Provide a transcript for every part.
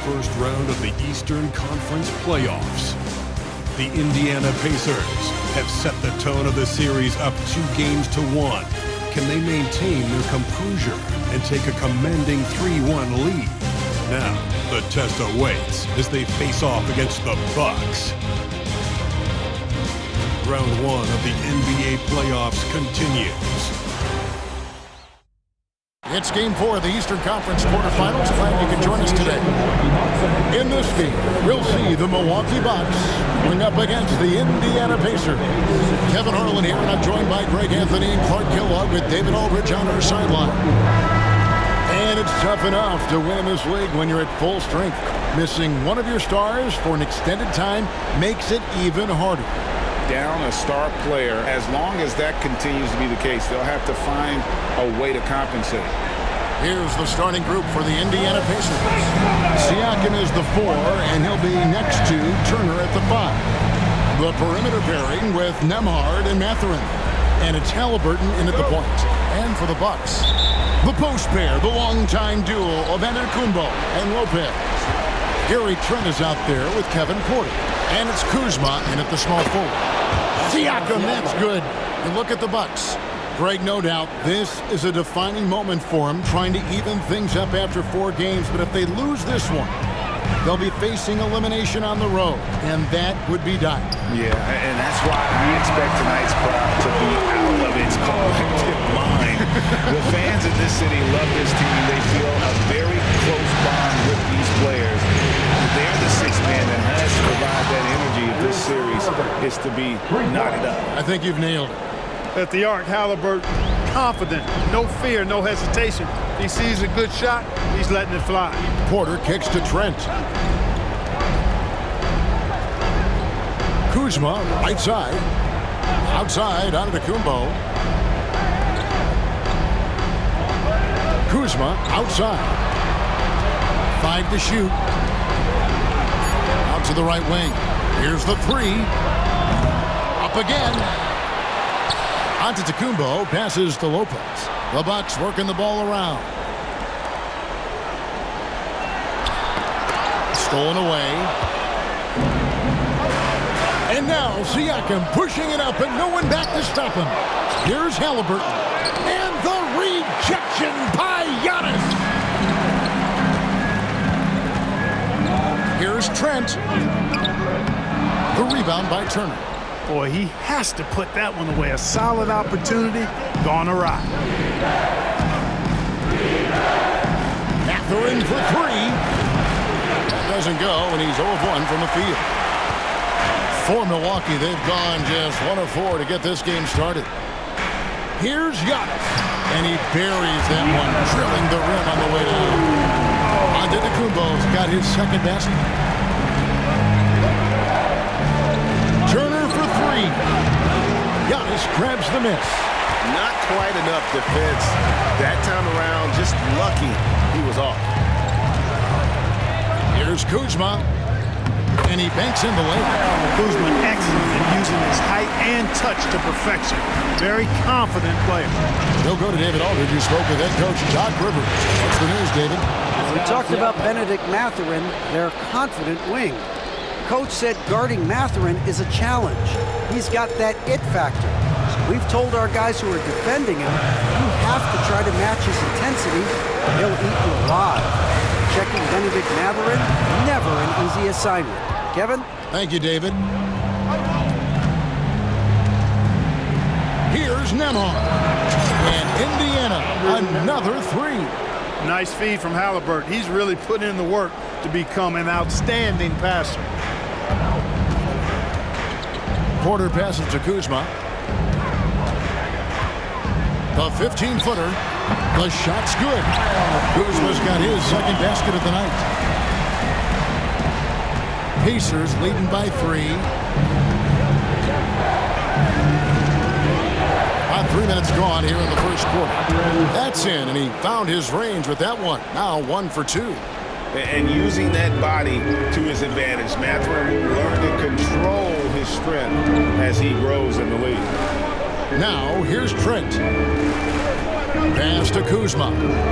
first round of the Eastern Conference playoffs. The Indiana Pacers have set the tone of the series up 2-1. Can they maintain their composure and take a commanding 3-1 lead? Now, the test awaits as they face off against the Bucks. Round 1 of the NBA playoffs continues. It's Game 4 of the Eastern Conference quarterfinals. Glad you can join us today. In this game, we'll see the Milwaukee Bucks going up against the Indiana Pacers. Kevin Harlan here, and I'm joined by Greg Anthony and Clark Kellogg with David Aldridge on our sideline. And it's tough enough to win in this league when you're at full strength. Missing one of your stars for an extended time makes it even harder. Down a star player, as long as that continues to be the case, they'll have to find a way to compensate. Here's the starting group for the Indiana Pacers. Siakam is the 4, and he'll be next to Turner at the 5. The perimeter pairing with Nembhard and Mathurin. And it's Halliburton in at the point. And for the Bucks, the post pair, the longtime duo of Antetokounmpo and Lopez. Gary Trent is out there with Kevin Porter. And it's Kuzma in at the small forward. Siakam, that's good. And look at the Bucks. Greg, no doubt, this is a defining moment for him, trying to even things up after 4 games. But if they lose this one, they'll be facing elimination on the road, and that would be dire. Yeah, and that's why we expect tonight's crowd to be out of its collective mind. The fans in this city love this team. They feel a very close bond with these players. They're the 6th man that has to provide that energy if this series is to be knotted up. I think you've nailed it. At the arc, Halliburton, confident, no fear, no hesitation. He sees a good shot, he's letting it fly. Porter kicks to Trent. Kuzma, right side. Outside, Antetokounmpo. Kuzma, outside. 5 to shoot. Out to the right wing. Here's the 3. Up again. Antetokounmpo passes to Lopez. The Bucks working the ball around. Stolen away. And now Siakam pushing it up and no one back to stop him. Here's Halliburton. And the rejection by Giannis. Here's Trent. The rebound by Turner. Boy, he has to put that one away. A solid opportunity, gone awry. Mathurin for 3. That doesn't go, and he's 0 of 1 from the field. For Milwaukee, they've gone just 1 of 4 to get this game started. Here's Giannis, and he buries that one, drilling the rim on the way down. Antetokounmpo's got his 2nd basket. Turner for 3. Giannis grabs the miss. Not quite enough defense that time around. Just lucky he was off. Here's Kuzma. And he banks in the layup. Kuzma excellent in using his height and touch to perfection. Very confident player. He'll go to David Aldridge, who spoke with head coach Doc Rivers. What's the news, David? We talked about Benedict Mathurin, their confident wing. Coach said guarding Mathurin is a challenge. He's got that it factor. We've told our guys who are defending him, you have to try to match his intensity. He'll eat you alive. Checking Benedict Mathurin, never an easy assignment. Kevin? Thank you, David. Here's Nembhard. And Indiana, another 3. Nice feed from Halliburton. He's really putting in the work to become an outstanding passer. Porter passes to Kuzma. The 15-footer. The shot's good. Kuzma's got his 2nd basket of the night. Pacers leading by 3. About 3 minutes gone here in the first quarter. That's in, and he found his range with that one. Now 1 for 2. And using that body to his advantage, Mathurin will learn to control his strength as he grows in the league. Now here's Trent. Pass to Kuzma.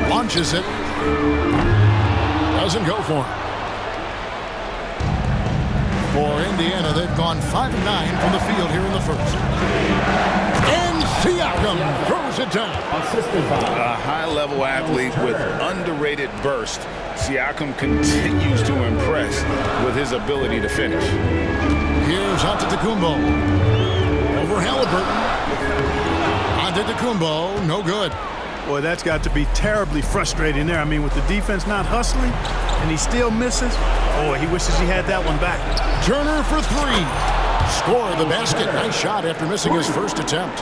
Launches it. Doesn't go for him. For Indiana, they've gone 5 of 9 from the field here in the first. And Siakam throws it down. A high-level athlete with underrated burst. Siakam continues to impress with his ability to finish. Here's Antetokounmpo. Over Halliburton. Antetokounmpo, no good. Boy, that's got to be terribly frustrating there. I mean, with the defense not hustling and he still misses, boy, he wishes he had that one back. Turner for 3. Score the basket. Nice shot after missing his first attempt.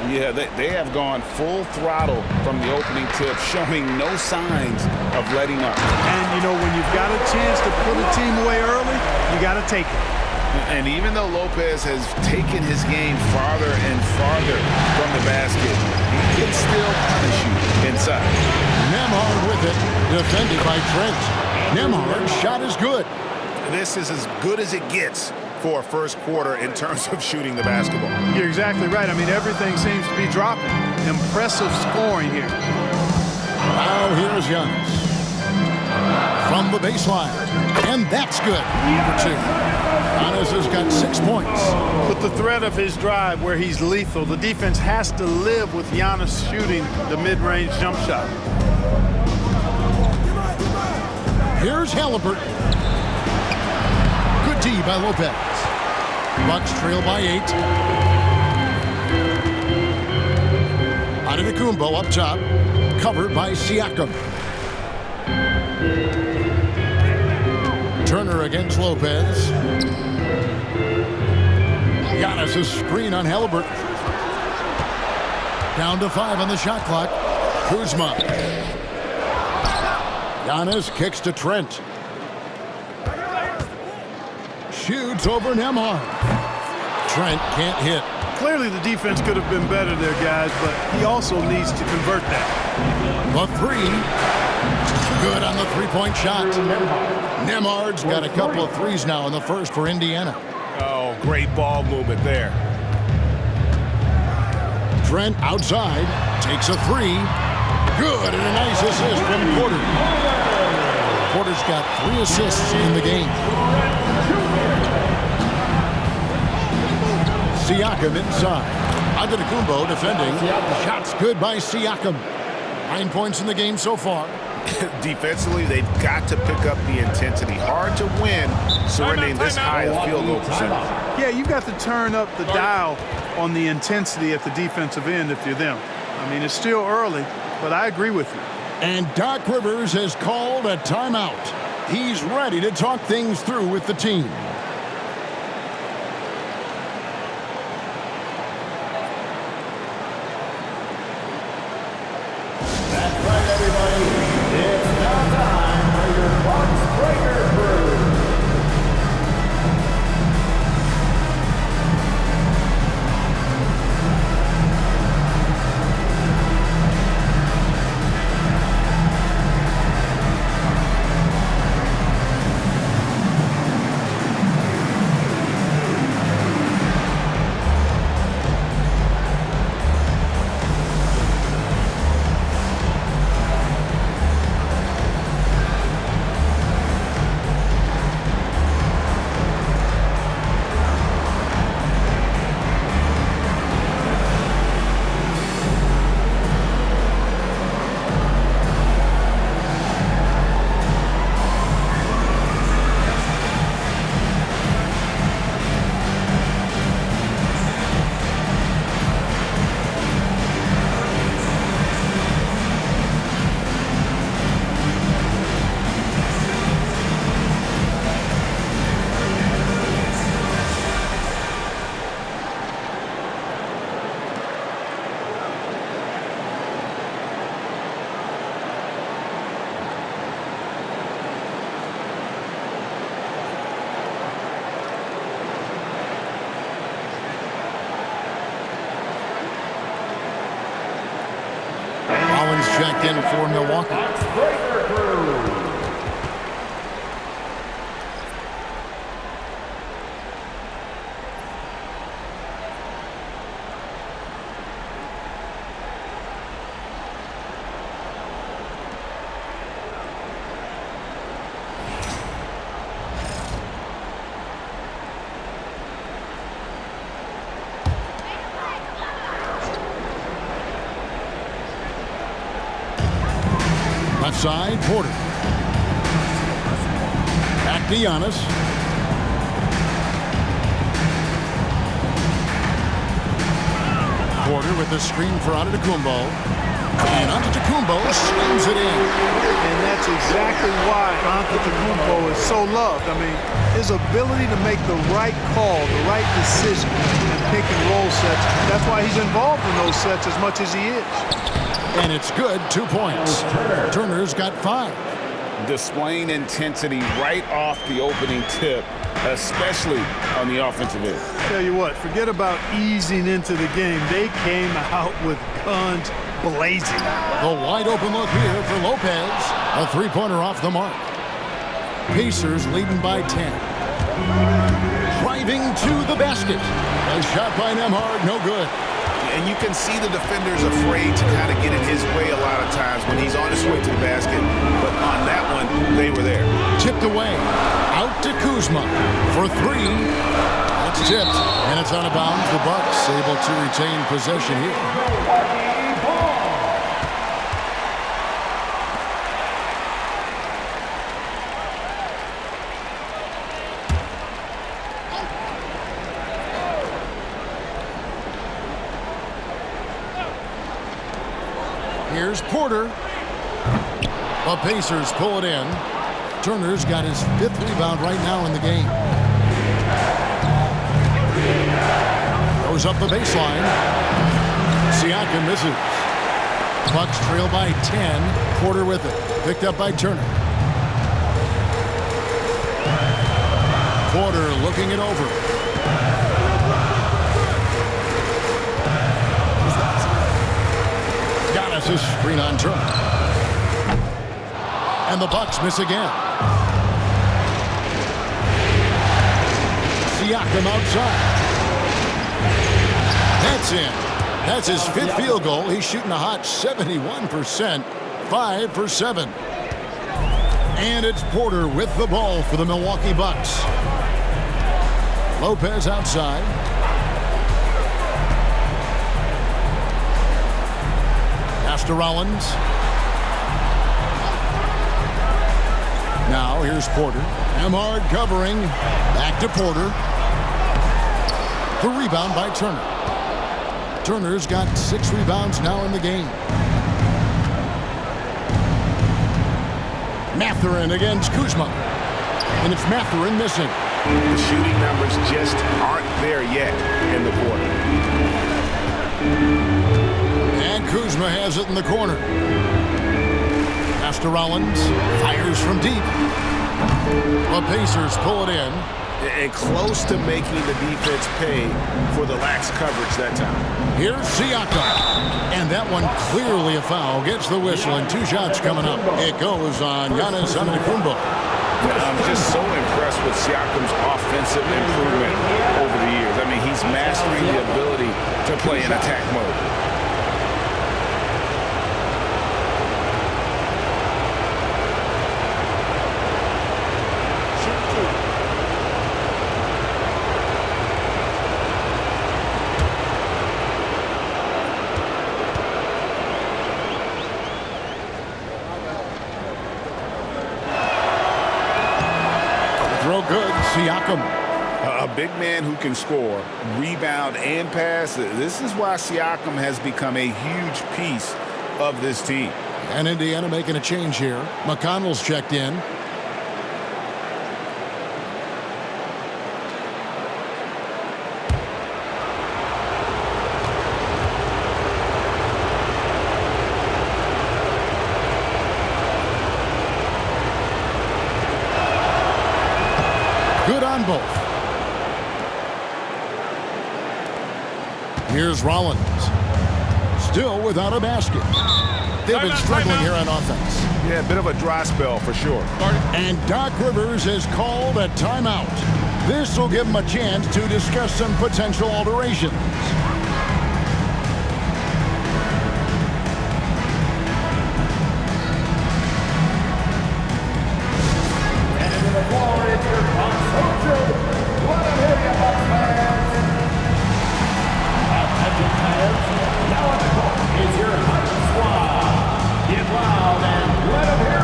Yeah, they have gone full throttle from the opening tip, showing no signs of letting up. And, you know, when you've got a chance to put a team away early, you got to take it. And even though Lopez has taken his game farther and farther from the basket, he can still punish you inside. Nembhard with it, defended by Trent. Nembhard's shot is good. This is as good as it gets for a first quarter in terms of shooting the basketball. You're exactly right. I mean, everything seems to be dropping. Impressive scoring here. Now here's Giannis. From the baseline. And that's good for 2. Giannis has got 6 points. With the threat of his drive where he's lethal, the defense has to live with Giannis shooting the mid-range jump shot. Here's Halliburton. Good D by Lopez. Bucks trail by 8. Antetokounmpo up top. Covered by Siakam. Turner against Lopez. Giannis' screen on Halliburton. Down to 5 on the shot clock. Kuzma. Giannis kicks to Trent. Shoots over Nembhard. Trent can't hit. Clearly the defense could have been better there, guys, but he also needs to convert that. The 3. Good on the three-point shot. Nembhard's got a couple of threes now in the first for Indiana. Oh, great ball movement there. Trent outside. Takes a 3. Good, and a nice assist from Porter. Porter's got 3 assists in the game. Siakam inside. Antetokounmpo defending. Shots good by Siakam. 9 points in the game so far. Defensively, they've got to pick up the intensity. Hard to win surrendering this high a field goal percentage. Yeah, you've got to turn up the dial on the intensity at the defensive end if you're them. I mean, it's still early, but I agree with you. And Doc Rivers has called a timeout. He's ready to talk things through with the team. That's right, everybody. It's now time for your Bucks Breaker Crew. Checked in for Milwaukee. side, Porter. Back to Giannis. Porter with the screen for Antetokounmpo. And Antetokounmpo slams it in. And that's exactly why Antetokounmpo is so loved. I mean, his ability to make the right call, the right decision in pick and roll sets, that's why he's involved in those sets as much as he is. And it's good, 2 points. Turner's got 5. Displaying intensity right off the opening tip, especially on the offensive end. Tell you what, forget about easing into the game. They came out with guns blazing. The wide open look here for Lopez. A three-pointer off the mark. Pacers leading by 10. Driving to the basket. A shot by Nembhard, no good. And you can see the defenders afraid to kind of get in his way a lot of times when he's on his way to the basket. But on that one, they were there. Tipped away. Out to Kuzma for 3. That's tipped, and it's out of bounds. The Bucks able to retain possession here. Here's Porter. The Pacers pull it in. Turner's got his 5th rebound right now in the game. Goes up the baseline. Siakam misses. Bucks trail by 10. Porter with it. Picked up by Turner. Porter looking it over. A screen on Turner. And the Bucks miss again. Siakam outside. That's in. That's his 5th field goal. He's shooting a hot 71%. 5 for 7. And it's Porter with the ball for the Milwaukee Bucks. Lopez outside. To Rollins. Now here's Porter. Nembhard covering. Back to Porter. The rebound by Turner. Turner's got 6 rebounds now in the game. Mathurin against Kuzma. And it's Mathurin missing. The shooting numbers just aren't there yet in the quarter. And Kuzma has it in the corner. Pass to Rollins. Fires from deep. The Pacers pull it in. And close to making the defense pay for the lax coverage that time. Here's Siakam. And that one clearly a foul. Gets the whistle and 2 shots coming up. It goes on Giannis Antetokounmpo. I'm just so impressed with Siakam's offensive improvement over the years. I mean, he's mastering the ability to play in attack mode. Good. Siakam. A big man who can score, rebound, and pass. This is why Siakam has become a huge piece of this team. And Indiana making a change here. McConnell's checked in. Good on both. Here's Rollins. Still without a basket. They've been struggling here on offense. Yeah, a bit of a dry spell for sure. And Doc Rivers has called a timeout. This will give him a chance to discuss some potential alterations. Now on the court is your hot squad. Get loud and let them hear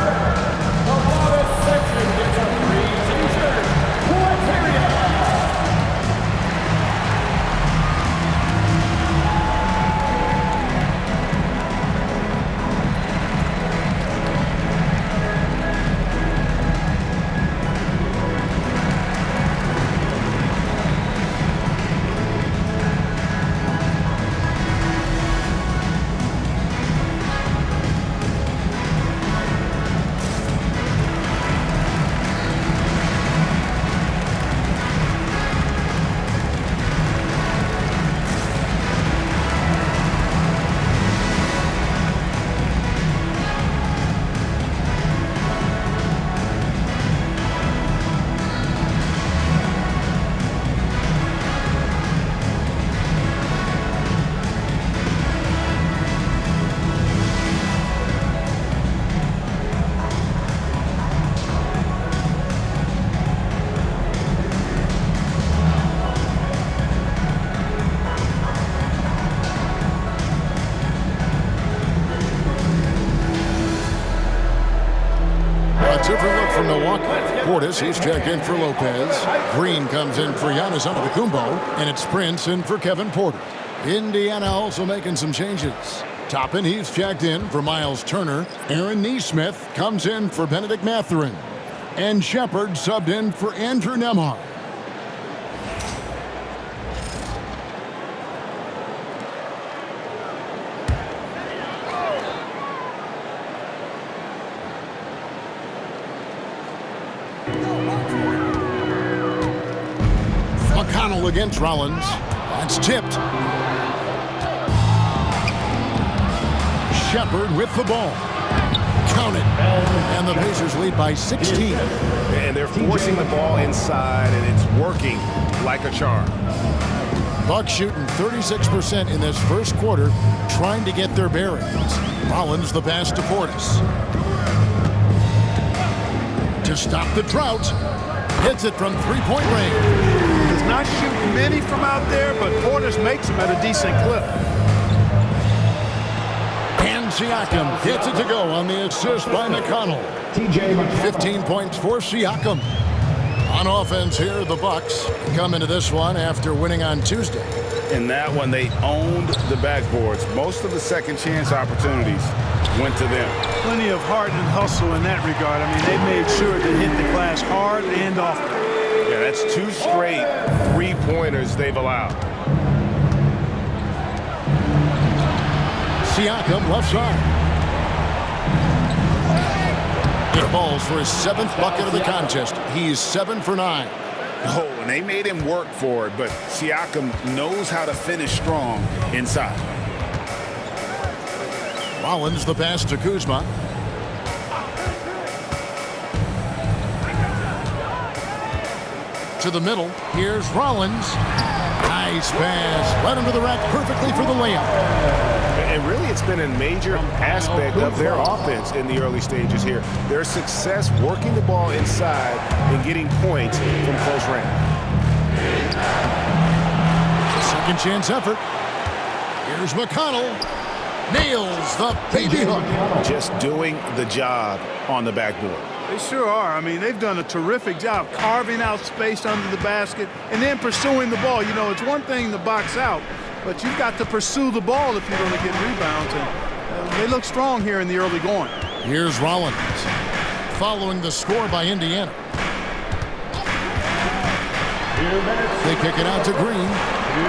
Portis, he's checked in for Lopez. Green comes in for Giannis Antetokounmpo, and it's Prince in for Kevin Porter. Indiana also making some changes. Toppin, he's checked in for Myles Turner. Aaron Nesmith comes in for Benedict Mathurin. And Shepard subbed in for Andrew Nembhard. McConnell against Rollins. That's tipped. Shepard with the ball. Count it. And the Pacers lead by 16. And they're forcing the ball inside, and it's working like a charm. Bucks shooting 36% in this first quarter, trying to get their bearings. Rollins the pass to Portis. To stop the drought. Hits it from three-point range. Does not shoot many from out there, but Portis makes them at a decent clip. And Siakam gets it to go on the assist by McConnell. 15 points for Siakam. On offense here, the Bucks come into this one after winning on Tuesday. In that one, they owned the backboards. Most of the second chance opportunities went to them. Plenty of heart and hustle in that regard. I mean, they made sure to hit the glass hard and often. Yeah, that's 2 straight three-pointers they've allowed. Siakam left side. It falls for his 7th bucket of the contest. He's 7 for 9. Oh, and they made him work for it, but Siakam knows how to finish strong inside. Rollins the pass to Kuzma. To the middle. Here's Rollins. Nice pass. Led him to the rack perfectly for the layup. And really, it's been a major aspect of their offense in the early stages here. Their success working the ball inside and getting points from close range. Second chance effort. Here's McConnell. Nails the baby hook. Just doing the job on the backboard. They sure are. I mean, they've done a terrific job carving out space under the basket and then pursuing the ball. You know, it's one thing to box out, but you've got to pursue the ball if you're going to get rebounds. And they look strong here in the early going. Here's Rollins. Following the score by Indiana. They kick it out to Green.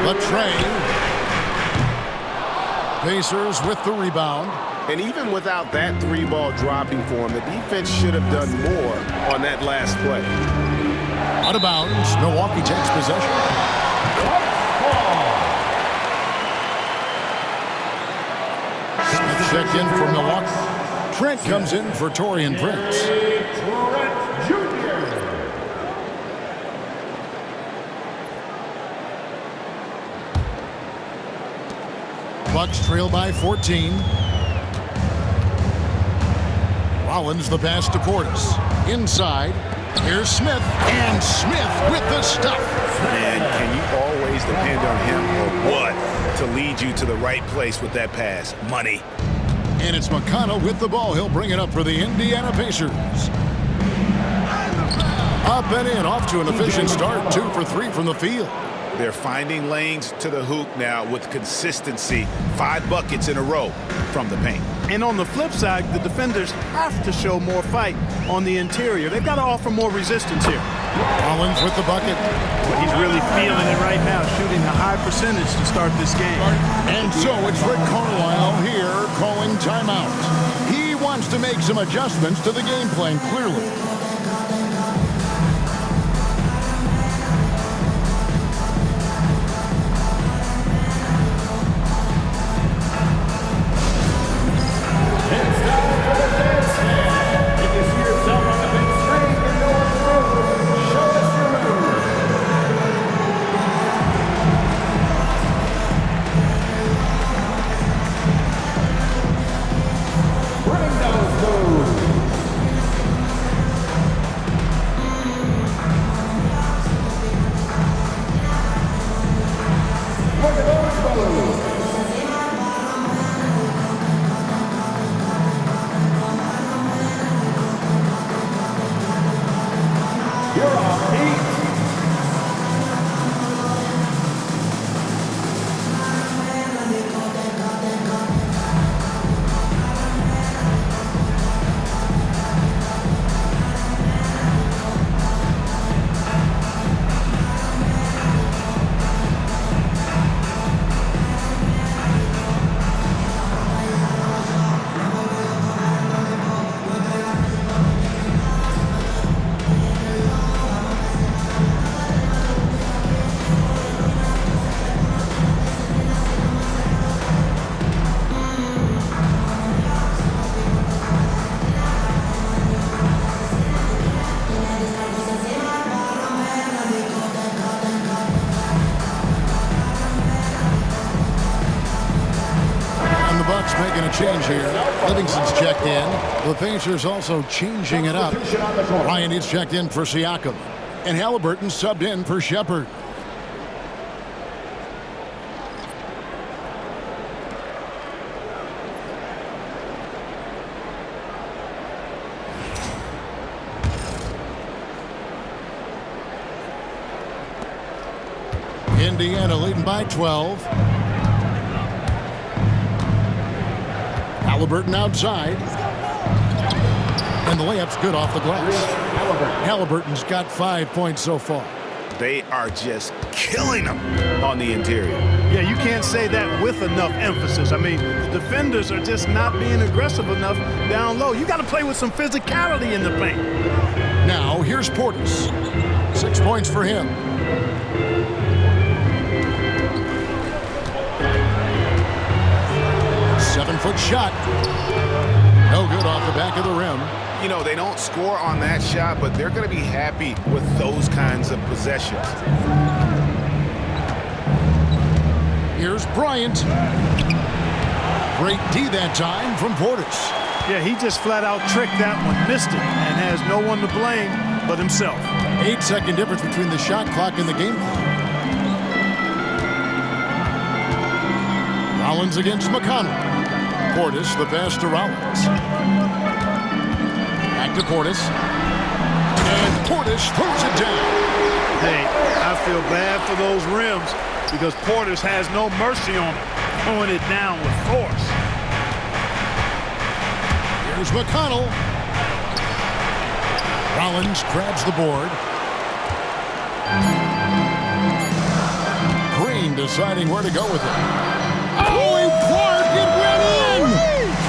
Latrey. Pacers with the rebound. And even without that 3-ball dropping for him, the defense should have done more on that last play. Out of bounds. Milwaukee takes possession. Checked in for Milwaukee. Trent comes in for Taurean Prince. Bucks trail by 14. Rollins the pass to Portis. Inside. Here's Smith. And Smith with the stuff. Man, can you always depend on him or what to lead you to the right place with that pass? Money. And it's McConnell with the ball. He'll bring it up for the Indiana Pacers. Up and in. Off to an efficient start. 2 for 3 from the field. They're finding lanes to the hoop now with consistency. 5 buckets in a row from the paint. And on the flip side, the defenders have to show more fight on the interior. They've got to offer more resistance here. Rollins with the bucket. He's really feeling it right now, shooting a high percentage to start this game. And so it's Rick Carlisle here calling timeout. He wants to make some adjustments to the game plan, clearly. You're on 8. Making a change here. Livingston's checked in. The Pacers also changing it up. Ryan is checked in for Siakam. And Halliburton subbed in for Shepherd. Indiana leading by 12. Halliburton outside. And the layup's good off the glass. Halliburton's got 5 points so far. They are just killing them on the interior. Yeah, you can't say that with enough emphasis. I mean, the defenders are just not being aggressive enough down low. You got to play with some physicality in the paint. Now, here's Portis. 6 points for him. Seven-foot shot. No good off the back of the rim. You know, they don't score on that shot, but they're going to be happy with those kinds of possessions. Here's Bryant. Great D that time from Portis. Yeah, he just flat out tricked that one, missed it, and has no one to blame but himself. 8-second difference between the shot clock and the game clock. Rollins against McConnell. Portis, the pass to Rollins. Back to Portis. And Portis throws it down. Hey, I feel bad for those rims because Portis has no mercy on them, throwing it down with force. Here's McConnell. Rollins grabs the board. Green deciding where to go with it. Oh, Clark, it went in!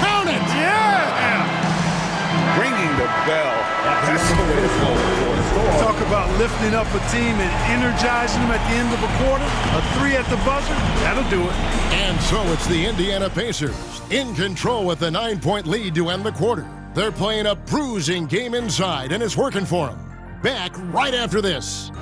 Count it! Yeah! Ringing the bell. That's the way to go. Talk about lifting up a team and energizing them at the end of a quarter. A 3 at the buzzer, that'll do it. And so it's the Indiana Pacers in control with a 9-point lead to end the quarter. They're playing a bruising game inside, and it's working for them. Back right after this.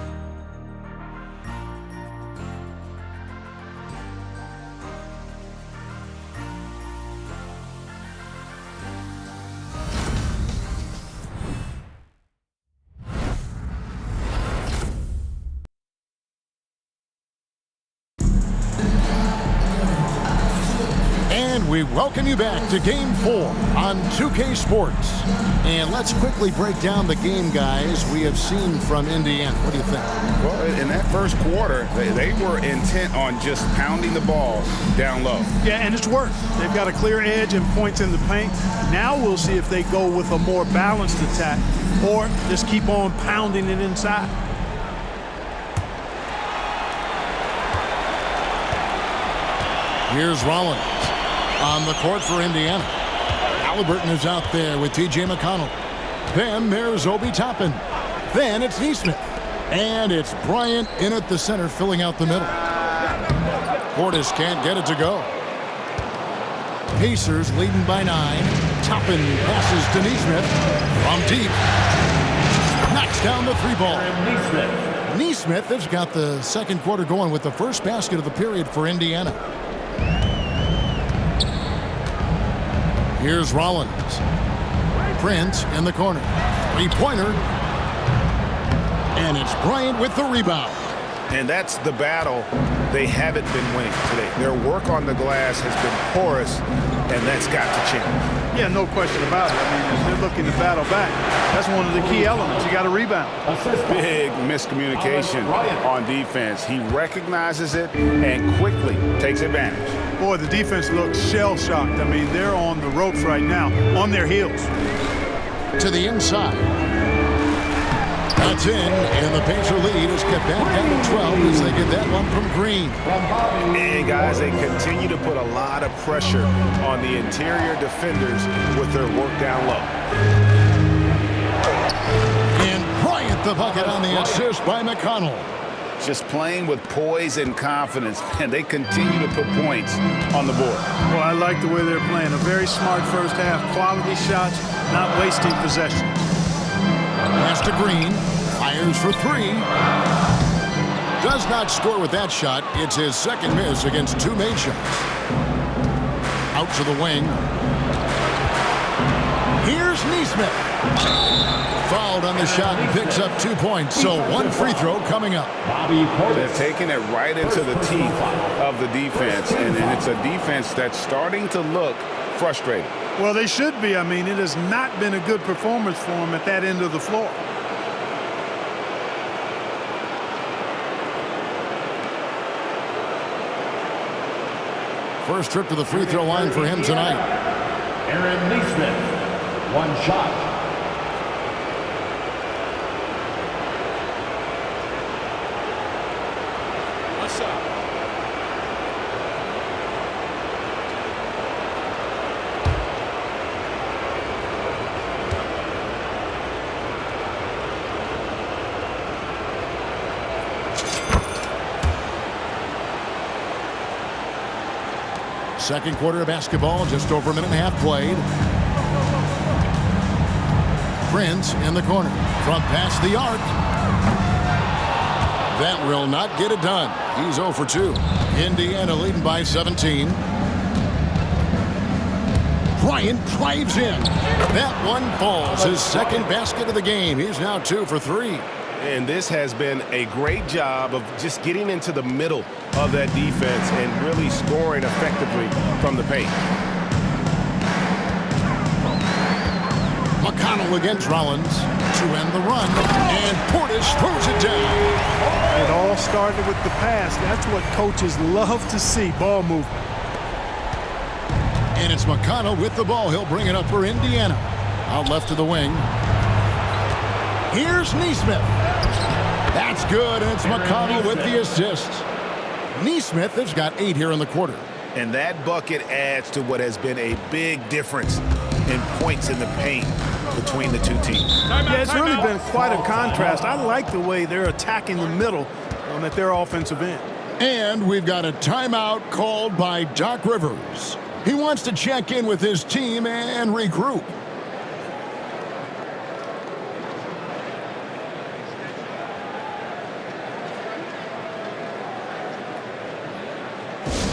We welcome you back to Game 4 on 2K Sports. And let's quickly break down the game, guys, we have seen from Indiana. What do you think? Well, in that first quarter, they were intent on just pounding the ball down low. Yeah, and it's worked. They've got a clear edge and points in the paint. Now we'll see if they go with a more balanced attack or just keep on pounding it inside. Here's Rollins. On the court for Indiana. Halliburton is out there with T.J. McConnell. Then there's Obi Toppin. Then it's Neesmith. And it's Bryant in at the center, filling out the middle. Portis can't get it to go. Pacers leading by 9. Toppin passes to Neesmith. From deep. Knocks down the 3-ball. Neesmith has got the second quarter going with the first basket of the period for Indiana. Here's Rollins. Prince in the corner. 3-pointer. And it's Bryant with the rebound. And that's the battle they haven't been winning today. Their work on the glass has been porous, and that's got to change. Yeah, no question about it. I mean, as they're looking to battle back, that's one of the key elements. You got to rebound. Big miscommunication on defense. He recognizes it and quickly takes advantage. Boy, the defense looks shell-shocked. I mean, they're on the ropes right now, on their heels. To the inside. That's in, and the Pacer lead is kept back down to 12 as they get that one from Green. And guys, they continue to put a lot of pressure on the interior defenders with their work down low. And Bryant the bucket on the assist by McConnell. Just playing with poise and confidence, and they continue to put points on the board. Well, I like the way they're playing. A very smart first half. Quality shots, not wasting possession. Pass to Green. Fires for three. Does not score with that shot. It's his second miss against two made shots. Out to the wing. Here's Neesmith. Fouled on the shot and picks up 2 points. So one free throw coming up. They're taking it right into the teeth of the defense, and it's a defense that's starting to look frustrated. Well, they should be. I mean, it has not been a good performance for them at that end of the floor. First trip to the free throw line for him tonight. Aaron Neesmith, one shot. What's up? Second quarter of basketball, just over a minute and a half played. Prince in the corner. From past the arc. That will not get it done. He's 0 for 2. Indiana leading by 17. Bryant drives in. That one falls. His second basket of the game. He's now 2 for 3. And this has been a great job of just getting into the middle of that defense and really scoring effectively from the paint. McConnell against Rollins to end the run. And Portis throws it down. It all started with the pass. That's what coaches love to see, ball movement. And it's McConnell with the ball. He'll bring it up for Indiana. Out left to the wing. Here's Neesmith. That's good, and it's McConnell with the assist. Neesmith has got 8 here in the quarter. And that bucket adds to what has been a big difference in points in the paint between the two teams. Yeah, it's really been quite a contrast. I like the way they're attacking the middle at their offensive end. And we've got a timeout called by Doc Rivers. He wants to check in with his team and regroup.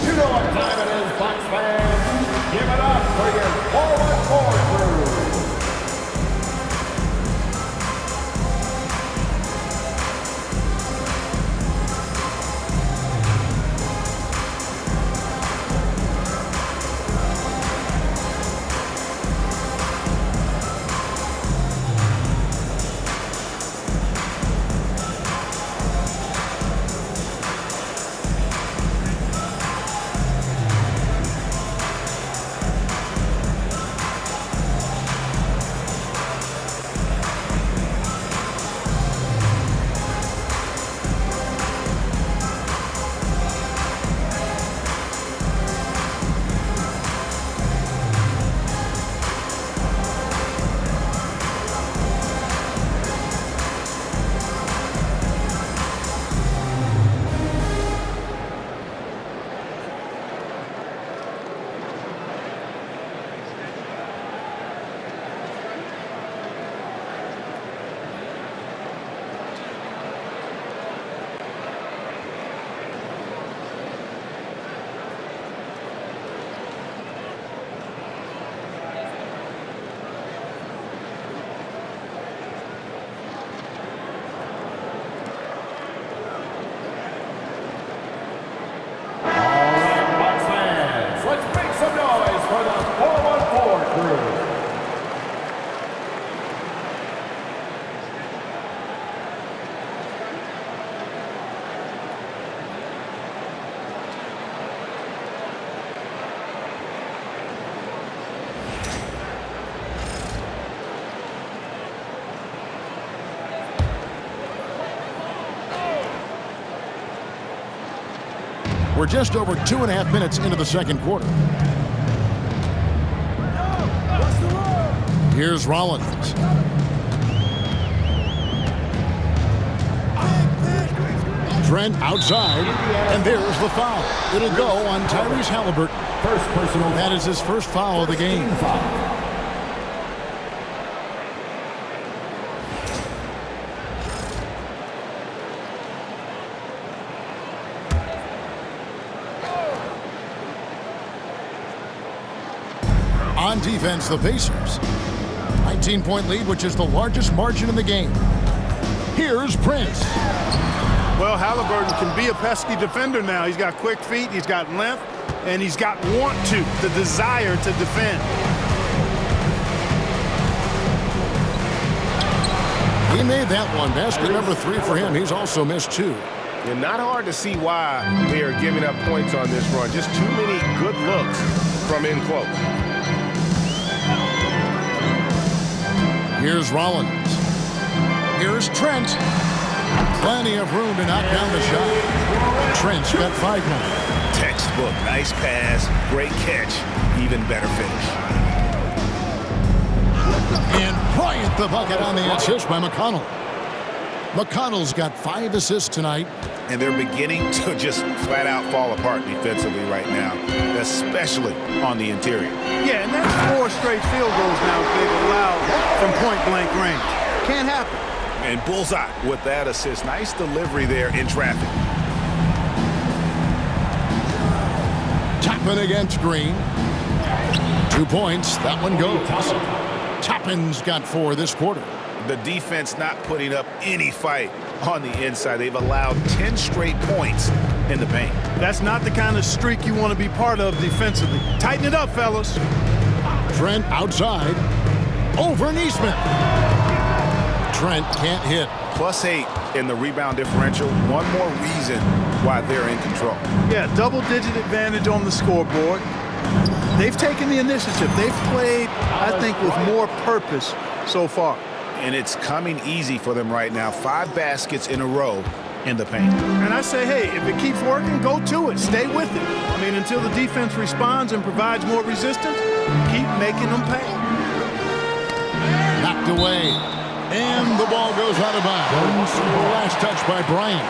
You know what time it is, Bucks fans. Give it up for your forward crew. We're just over 2.5 minutes into the second quarter. Here's Rollins. Trent outside, and there's the foul. It'll go on Tyrese Halliburton. First personal. That is his first foul of the game. On defense, the Pacers. 19-point lead, which is the largest margin in the game. Here's Prince. Well, Halliburton can be a pesky defender now. He's got quick feet, he's got length, and he's got the desire to defend. He made that one. Basket number 3 for him. He's also missed 2. And not hard to see why they are giving up points on this run. Just too many good looks from in close. Here's Rollins. Here's Trent. Plenty of room to knock down the shot. Trent's got 5 more. Textbook. Nice pass. Great catch. Even better finish. And Bryant the bucket on the assist by McConnell. McConnell's got 5 assists tonight. And they're beginning to just flat out fall apart defensively right now, especially on the interior. Yeah, and that's 4 straight field goals now they've allowed from point-blank range. Can't happen. And bullseye with that assist. Nice delivery there in traffic. Toppin against Green. 2 points. That one goes. Toppin's got 4 this quarter. The defense not putting up any fight on the inside. They've allowed 10 straight points in the paint. That's not the kind of streak you want to be part of defensively. Tighten it up, fellas. Trent outside. Over Neesmith. Trent can't hit. +8 in the rebound differential. One more reason why they're in control. Yeah, double-digit advantage on the scoreboard. They've taken the initiative. They've played, I think, with more purpose so far. And it's coming easy for them right now. 5 baskets in a row in the paint. And I say, hey, if it keeps working, go to it. Stay with it. I mean, until the defense responds and provides more resistance, keep making them pay. Knocked away. And the ball goes out of bounds. Last touch by Bryant.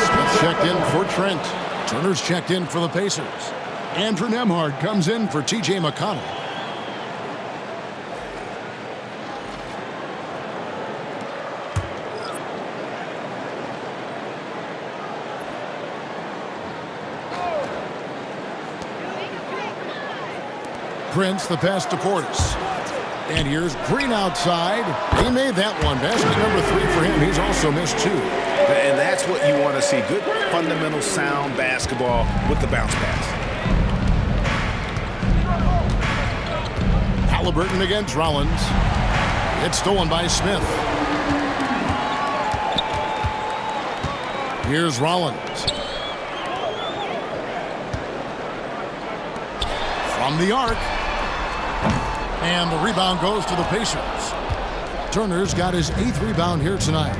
Smith checked in for Trent. Turner's checked in for the Pacers. Andrew Nembhard comes in for T.J. McConnell. Prince, the pass to Portis. And here's Green outside. He made that one. Basket number 3 for him. He's also missed 2. And that's what you want to see. Good fundamental sound basketball with the bounce pass. Halliburton against Rollins. It's stolen by Smith. Here's Rollins. From the arc. And the rebound goes to the Pacers. Turner's got his 8th rebound here tonight.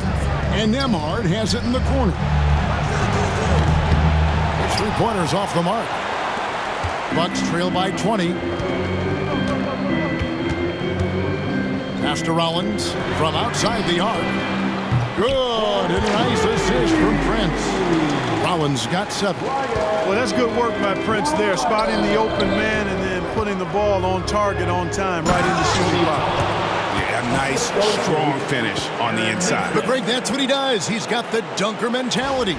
And Nembhard has it in the corner. His 3-pointer's off the mark. Bucks trail by 20. Pass to Rollins from outside the arc. Good, and nice assist from Prince. Rollins got 7. Well, that's good work by Prince there, spotting the open man and then putting the ball on target on time, right in the shooting block. Yeah, a nice, strong finish on the inside. But Greg, that's what he does. He's got the dunker mentality.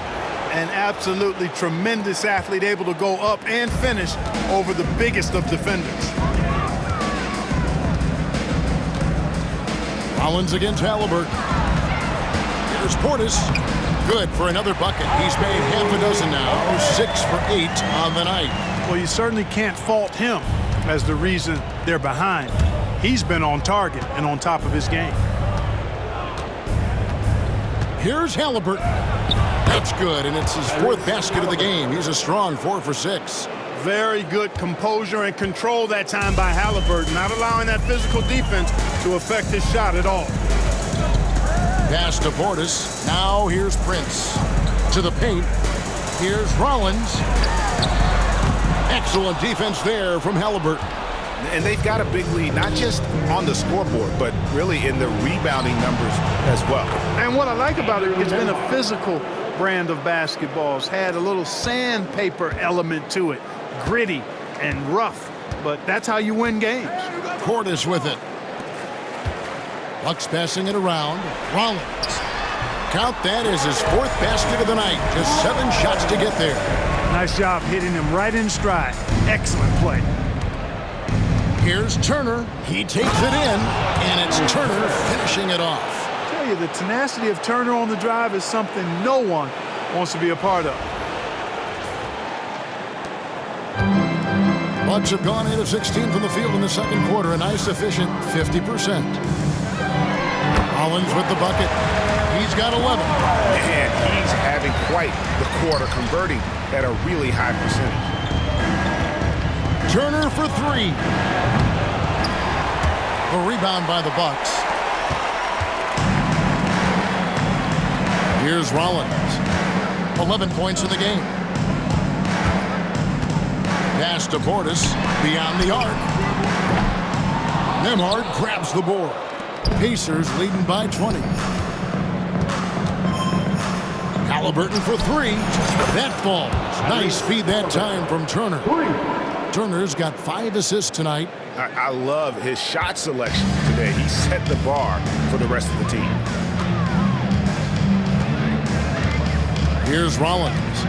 An absolutely tremendous athlete, able to go up and finish over the biggest of defenders. Rollins against Halliburton. Here's Portis. Good for another bucket. He's made half a dozen now. 6 for 8 on the night. Well, you certainly can't fault him as the reason they're behind. He's been on target and on top of his game. Here's Halliburton. That's good, and it's his 4th basket of the game. He's a strong 4 for 6. Very good composure and control that time by Halliburton, not allowing that physical defense to affect his shot at all. Pass to Portis. Now here's Prince. To the paint. Here's Rollins. Excellent defense there from Halliburton. And they've got a big lead, not just on the scoreboard, but really in the rebounding numbers as well. And what I like about it, it's been a physical brand of basketball. It's had a little sandpaper element to it, gritty and rough, but that's how you win games. Portis with it. Bucks passing it around. Rollins. Count that as his 4th basket of the night. Just 7 shots to get there. Nice job hitting him right in stride. Excellent play. Here's Turner. He takes it in, and it's Turner finishing it off. I tell you, the tenacity of Turner on the drive is something no one wants to be a part of. Bucks have gone 8 of 16 from the field in the second quarter, a nice efficient 50%. Rollins with the bucket. He's got 11. And he's having quite the quarter, converting at a really high percentage. Turner for 3. A rebound by the Bucks. Here's Rollins. 11 points in the game. Pass to Portis. Beyond the arc. Nembhard grabs the board. Pacers leading by 20. Halliburton for 3. That falls. Nice feed that time from Turner. Turner's got 5 assists tonight. I love his shot selection today. He set the bar for the rest of the team. Here's Rollins.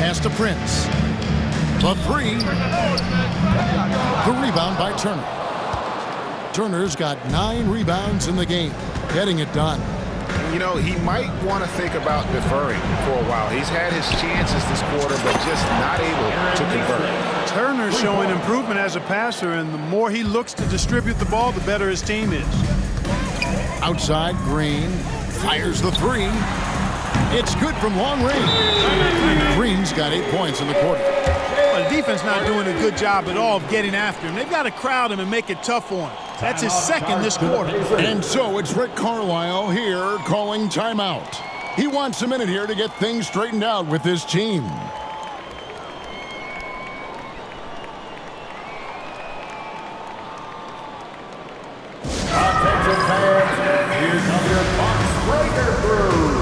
Pass to Prince. The 3. The rebound by Turner. Turner's got 9 rebounds in the game, getting it done. You know, he might want to think about deferring for a while. He's had his chances this quarter, but just not able to convert. Turner's showing improvement as a passer, and the more he looks to distribute the ball, the better his team is. Outside, Green fires the 3. It's good from long range. Green's got 8 points in the quarter. Well, the defense not doing a good job at all of getting after him. They've got to crowd him and make it tough for him. That's his second this quarter. And so it's Rick Carlisle here calling timeout. He wants a minute here to get things straightened out with his team. Attention fans, here come your Bucks breaker crew.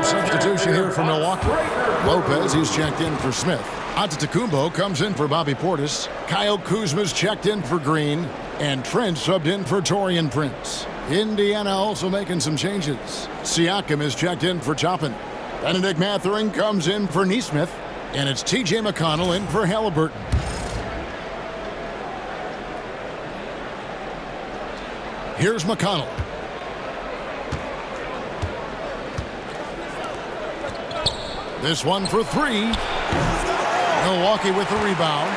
Substitution here for Milwaukee. Lopez, he's checked in for Smith. Antetokounmpo comes in for Bobby Portis. Kyle Kuzma's checked in for Green. And Trent subbed in for Taurean Prince. Indiana also making some changes. Siakam is checked in for Toppin. Benedict Mathurin comes in for Nesmith. And it's T.J. McConnell in for Halliburton. Here's McConnell. This one for 3. Milwaukee with the rebound.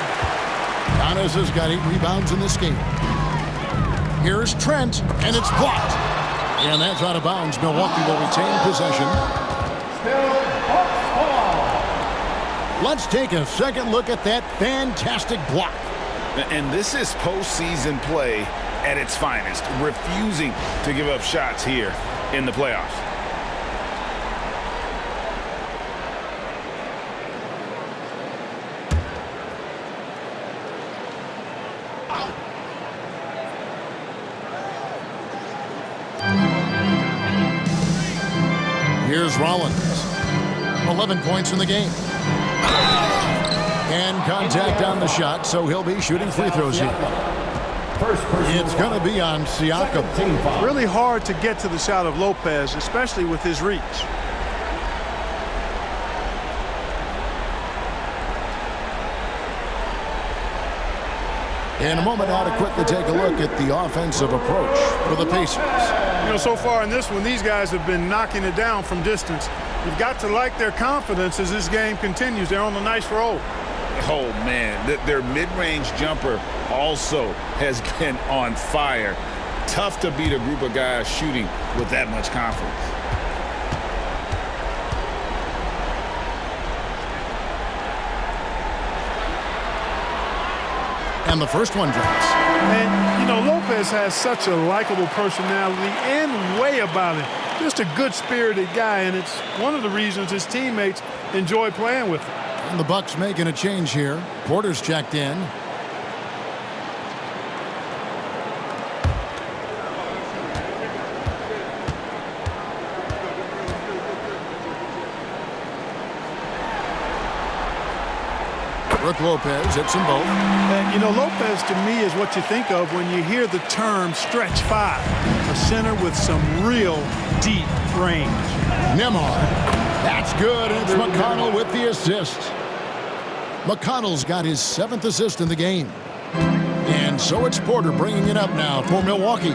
Giannis has got 8 rebounds in this game. Here's Trent, and it's blocked. And that's out of bounds. Milwaukee will retain possession. Let's take a second look at that fantastic block. And this is postseason play at its finest, refusing to give up shots here in the playoffs. Here's Rollins. 11 points in the game. And contact on the shot, so he'll be shooting free throws here. It's going to be on Siakam. Really hard to get to the shot of Lopez, especially with his reach. In a moment now to quickly take a look at the offensive approach for the Pacers. You know, so far in this one, these guys have been knocking it down from distance. You've got to like their confidence as this game continues. They're on a nice roll. Oh, man, their mid-range jumper also has been on fire. Tough to beat a group of guys shooting with that much confidence. And the first one drops. And, you know, Lopez has such a likable personality and way about him. Just a good-spirited guy, and it's one of the reasons his teammates enjoy playing with him. And the Bucks making a change here. Porter's checked in. Brook Lopez hits them both. And, you know, Lopez to me is what you think of when you hear the term stretch five. A center with some real deep range. Nembhard. That's good, and it's McConnell with the assist. McConnell's got his 7th assist in the game. And so it's Porter bringing it up now for Milwaukee.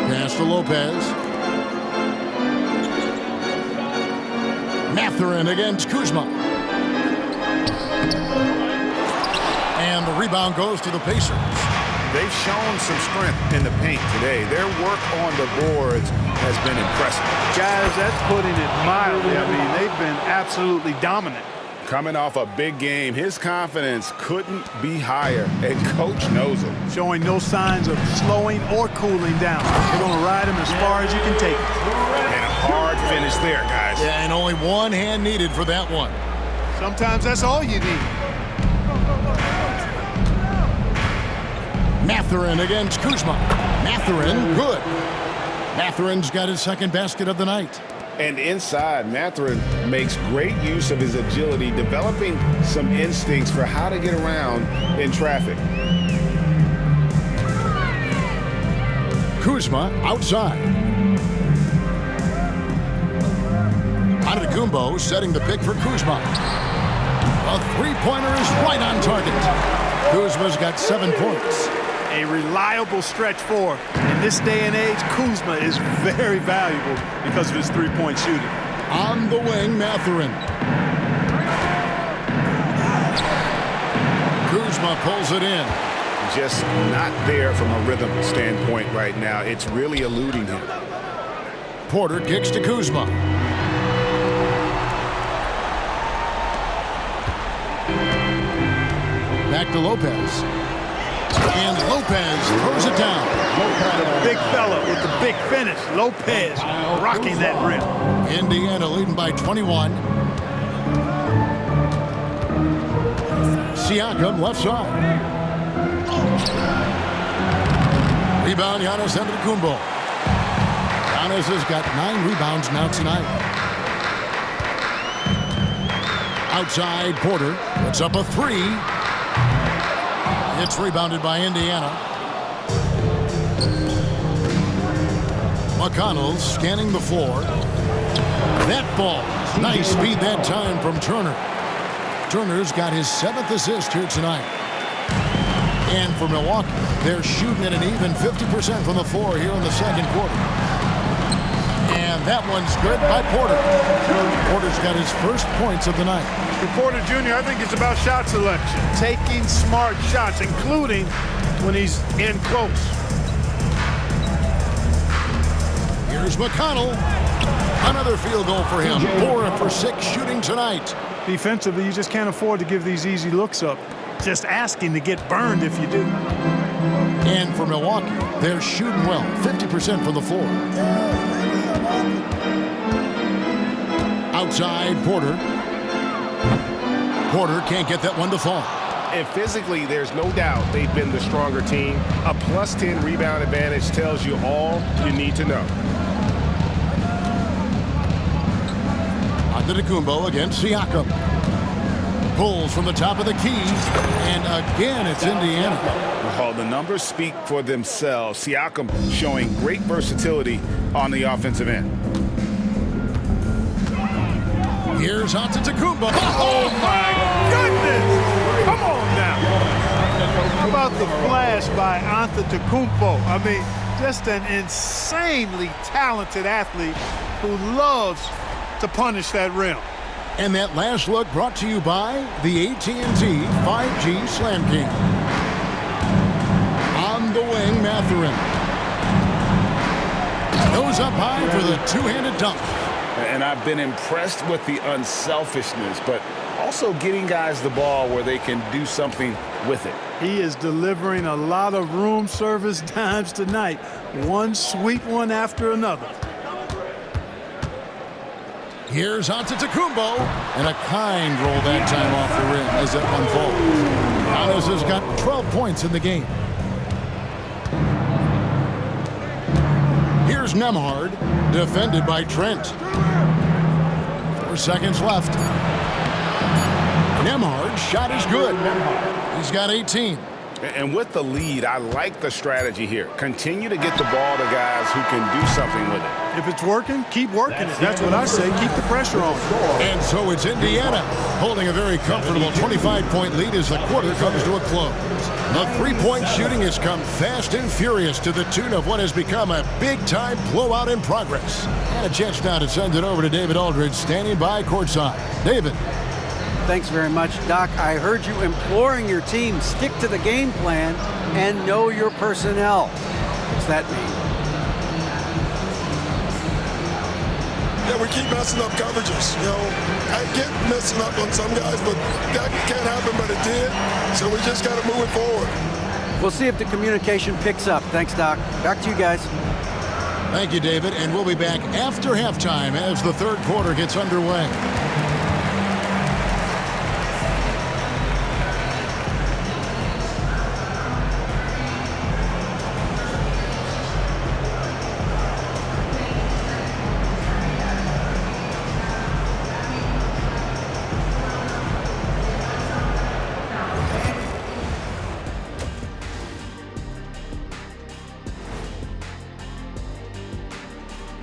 Pass to Lopez. Mathurin against Kuzma. And the rebound goes to the Pacers. They've shown some strength in the paint today. Their work on the boards has been impressive. Guys, that's putting it mildly. I mean, they've been absolutely dominant. Coming off a big game, his confidence couldn't be higher, and Coach knows it. Showing no signs of slowing or cooling down. They're going to ride him as far as you can take it. And a hard finish there, guys. Yeah, and only one hand needed for that one. Sometimes that's all you need. Mathurin against Kuzma. Mathurin, good. Mathurin's got his 2nd basket of the night. And inside, Mathurin makes great use of his agility, developing some instincts for how to get around in traffic. Kuzma outside. Antetokounmpo setting the pick for Kuzma. A three-pointer is right on target. Kuzma's got 7 points. A reliable stretch four. In this day and age, Kuzma is very valuable because of his three-point shooting. On the wing, Mathurin. Kuzma pulls it in. Just not there from a rhythm standpoint right now. It's really eluding him. Porter kicks to Kuzma. Back to Lopez. And Lopez throws it down. The big fella with the big finish. Lopez rocking that rim. Indiana leading by 21. Siakam left side. Rebound, Giannis Antetokounmpo. Giannis has got 9 rebounds now tonight. Outside, Porter puts up a 3. It's rebounded by Indiana. McConnell scanning the floor. That ball. Nice speed that time from Turner. Turner's got his 7th assist here tonight. And for Milwaukee, they're shooting at an even 50% from the floor here in the 2nd quarter. And that one's good by Porter. Porter's got his 1st points of the night. For Porter Jr., I think it's about shot selection. Taking smart shots, including when he's in close. Here's McConnell. Another field goal for him. 4 for 6 shooting tonight. Defensively, you just can't afford to give these easy looks up. Just asking to get burned if you do. And for Milwaukee, they're shooting well. 50% from the floor. Outside, Porter. Porter can't get that one to fall. And physically, there's no doubt they've been the stronger team. A plus 10 rebound advantage tells you all you need to know. Antetokounmpo against Siakam. Pulls from the top of the key. And again, it's Indiana. Well, the numbers speak for themselves. Siakam showing great versatility on the offensive end. Here's Antetokounmpo. Oh, my goodness! Come on now. How about the flash by Antetokounmpo? I mean, just an insanely talented athlete who loves to punish that rim. And that last look brought to you by the AT&T 5G Slam King. On the wing, Mathurin. Goes up high for the two-handed dunk. And I've been impressed with the unselfishness, but also getting guys the ball where they can do something with it. He is delivering a lot of room service dimes tonight. One sweet one after another. Here's Antetokounmpo, and a kind roll that time off the rim as that one falls. Giannis has got 12 points in the game. Here's Nembhard, defended by Trent. 4 seconds left. Nembhard's shot is good. He's got 18. And with the lead, I like the strategy here. Continue to get the ball to guys who can do something with it. If it's working, keep working it. That's what I say. Keep the pressure on. And so it's Indiana holding a very comfortable 25-point lead as the quarter comes to a close. The three-point shooting has come fast and furious to the tune of what has become a big-time blowout in progress. And a chance now to send it over to David Aldridge, standing by courtside. David. Thanks very much, Doc. I heard you imploring your team, stick to the game plan and know your personnel. What's that mean? Yeah, we keep messing up coverages. You know, I get messing up on some guys, but that can't happen, but it did. So we just got to move it forward. We'll see if the communication picks up. Thanks, Doc. Back to you guys. Thank you, David. And we'll be back after halftime as the third quarter gets underway.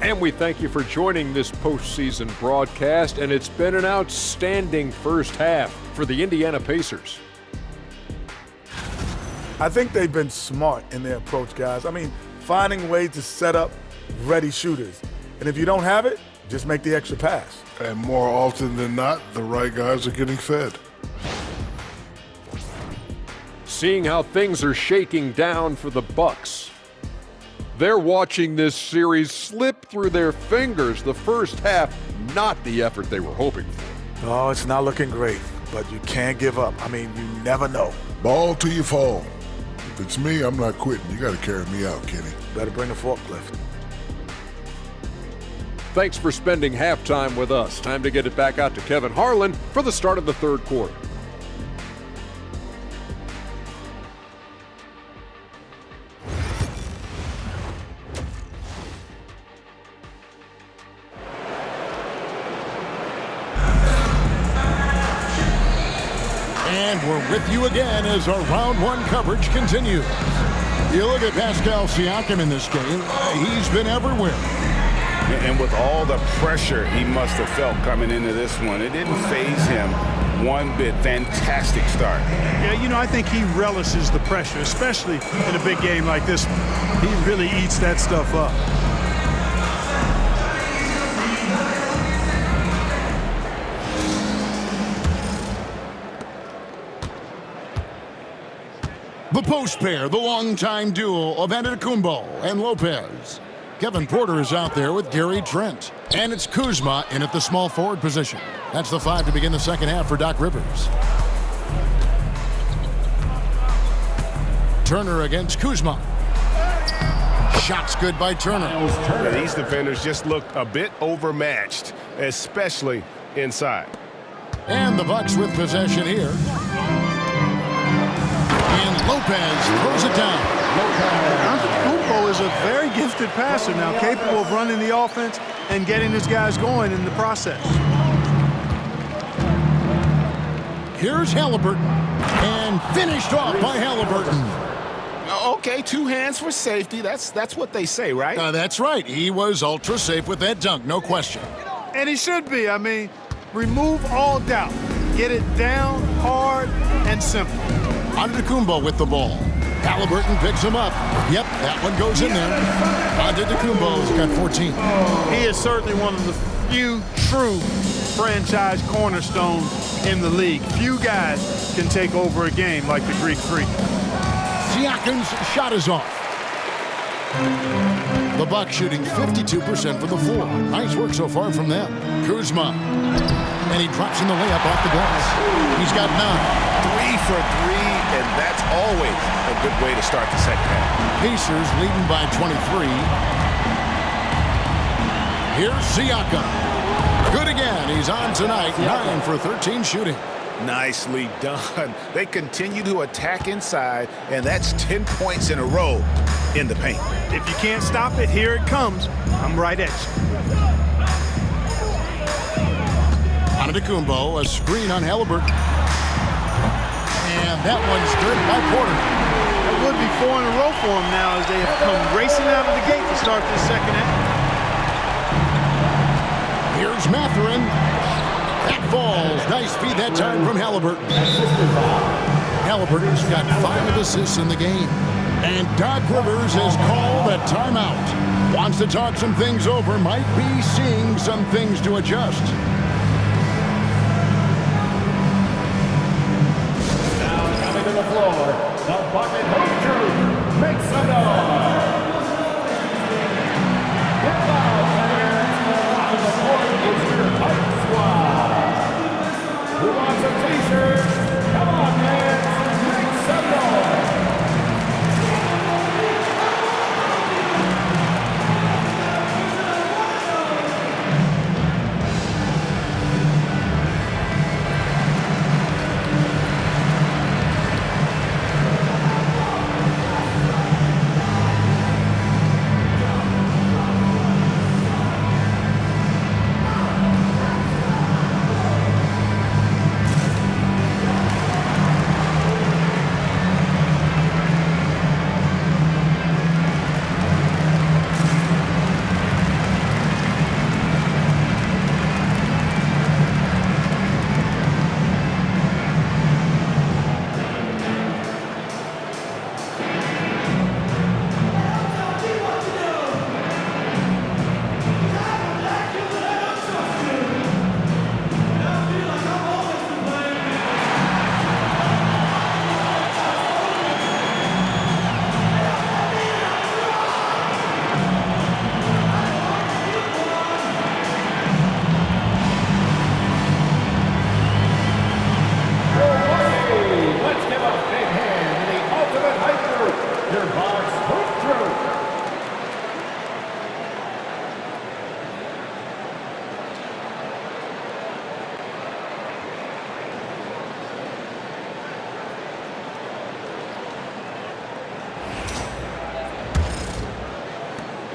And we thank you for joining this postseason broadcast, and it's been an outstanding first half for the Indiana Pacers. I think they've been smart in their approach, guys. I mean, finding ways to set up ready shooters. And if you don't have it, just make the extra pass. And more often than not, the right guys are getting fed. Seeing how things are shaking down for the Bucks. They're watching this series slip through their fingers. The first half, not the effort they were hoping for. No, it's not looking great, but you can't give up. I mean, you never know. Ball till you fall. If it's me, I'm not quitting. You got to carry me out, Kenny. Better bring a forklift. Thanks for spending halftime with us. Time to get it back out to Kevin Harlan for the start of the third quarter. And we're with you again as our round one coverage continues. You look at Pascal Siakam in this game, he's been everywhere. And with all the pressure he must have felt coming into this one, it didn't faze him one bit. Fantastic start. Yeah, you know, I think he relishes the pressure, especially in a big game like this one. He really eats that stuff up. The post pair, the longtime duo of Antetokounmpo and Lopez. Kevin Porter is out there with Gary Trent. And it's Kuzma in at the small forward position. That's the 5 to begin the second half for Doc Rivers. Turner against Kuzma. Shots good by Turner. These defenders just looked a bit overmatched, especially inside. And the Bucks with possession here. And Lopez throws it down. Antetokounmpo is a very gifted passer now, capable of running the offense and getting his guys going in the process. Here's Halliburton. And finished off by Halliburton. Okay, 2 hands for safety. That's what they say, right? That's right. He was ultra safe with that dunk, no question. And he should be. I mean, remove all doubt. Get it down, hard, and simple. Antetokounmpo with the ball. Halliburton picks him up. Yep, that one goes in there. Antetokounmpo's got 14. He is certainly one of the few true franchise cornerstones in the league. Few guys can take over a game like the Greek Freak. Siakam's shot is off. The Bucks shooting 52% from the floor. Nice work so far from them. Kuzma. And he drops in the layup off the glass. He's got 9. 3 for 3, and that's always a good way to start the second half. Pacers leading by 23. Here's Siakam. Good again. He's on tonight. 9 for 13 shooting. Nicely done. They continue to attack inside, and that's 10 points in a row in the paint. If you can't stop it, here it comes. I'm right at you. Antetokounmpo, a screen on Halliburton. And that one's good by Porter. That would be 4 in a row for him now as they have come racing out of the gate to start this second half. Here's Mathurin. That falls. Nice feed that time from Halliburton. Halliburton's got 5 assists in the game. And Doc Rivers has called a timeout. Wants to talk some things over. Might be seeing some things to adjust. Now coming to the floor, the bucket home crew makes some noise. Get loud, on the court is your Bucks squad. Who wants a t-shirt? Come on, man. Make some noise.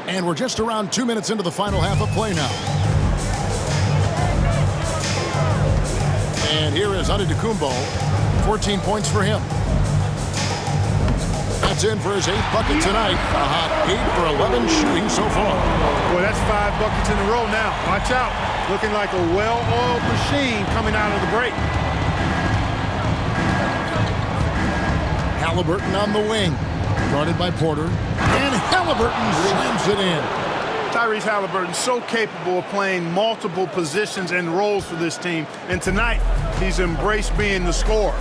And we're just around 2 minutes into the final half of play now. And here is Antetokounmpo. 14 points for him. That's in for his 8th bucket tonight. A hot 8 for 11 shooting so far. Boy, that's 5 buckets in a row now. Watch out. Looking like a well-oiled machine coming out of the break. Halliburton on the wing. Guarded by Porter. And Halliburton slams it in. Tyrese Halliburton so capable of playing multiple positions and roles for this team. And tonight, he's embraced being the scorer.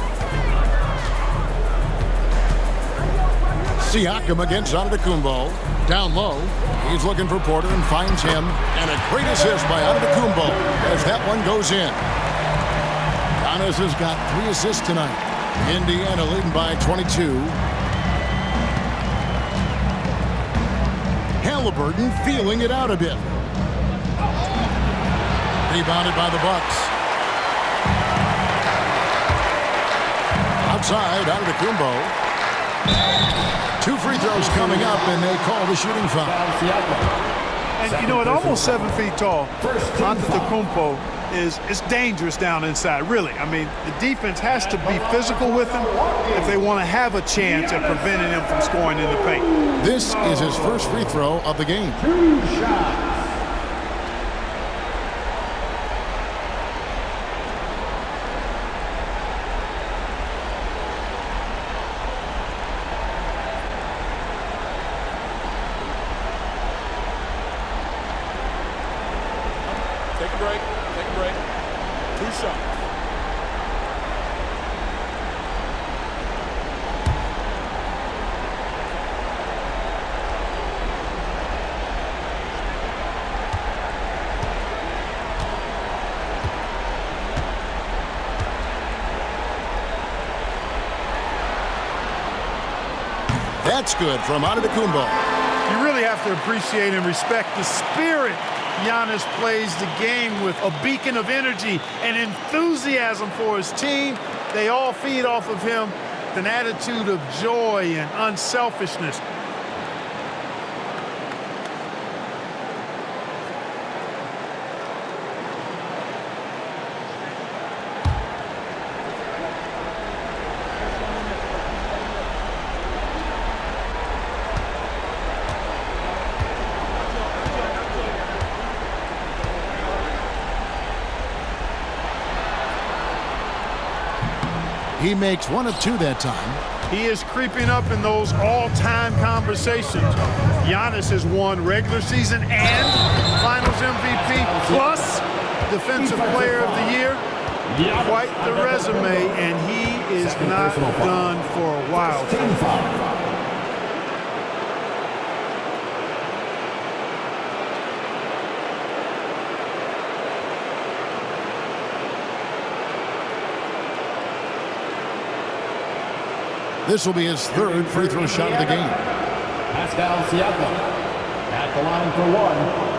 Siakam against Antetokounmpo. Down low, he's looking for Porter and finds him. And a great assist by Antetokounmpo as that one goes in. Giannis has got 3 assists tonight. Indiana leading by 22. Halliburton feeling it out a bit. Rebounded by the Bucks. Outside, Antetokounmpo. 2 free throws coming up, and they call the shooting foul. And you know, at almost 7 feet tall, Antetokounmpo is dangerous down inside, really. I mean, the defense has to be physical with him if they want to have a chance at preventing him from scoring in the paint. This is his first free throw of the game. 2 shots. Take a break. Take a break. 2 shots. That's good from Antetokounmpo. You really have to appreciate and respect the spirit Giannis plays the game with, a beacon of energy and enthusiasm for his team. They all feed off of him, an attitude of joy and unselfishness. He makes 1 of 2 that time. He is creeping up in those all-time conversations. Giannis has won regular season and Finals MVP plus Defensive Player of the Year. Quite the resume, and he is not done for a while. This will be his 3rd free throw shot of the game. Pascal Siakam at the line for 1.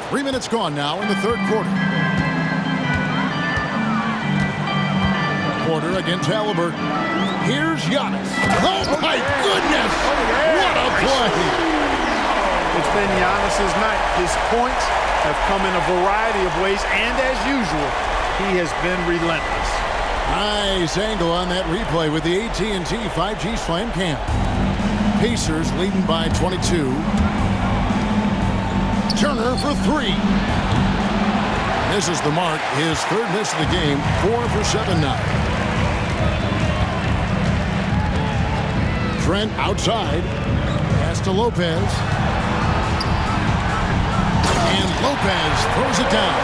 3 minutes gone now in the 3rd quarter. Porter against Halliburton. Here's Giannis. Oh, my goodness! What a play! It's been Giannis's night. His points have come in a variety of ways, and as usual, he has been relentless. Nice angle on that replay with the AT&T 5G Slam Cam. Pacers leading by 22. Turner for 3. Misses the mark. His 3rd miss of the game. 4 for 7 now. Trent outside. Pass to Lopez. And Lopez throws it down.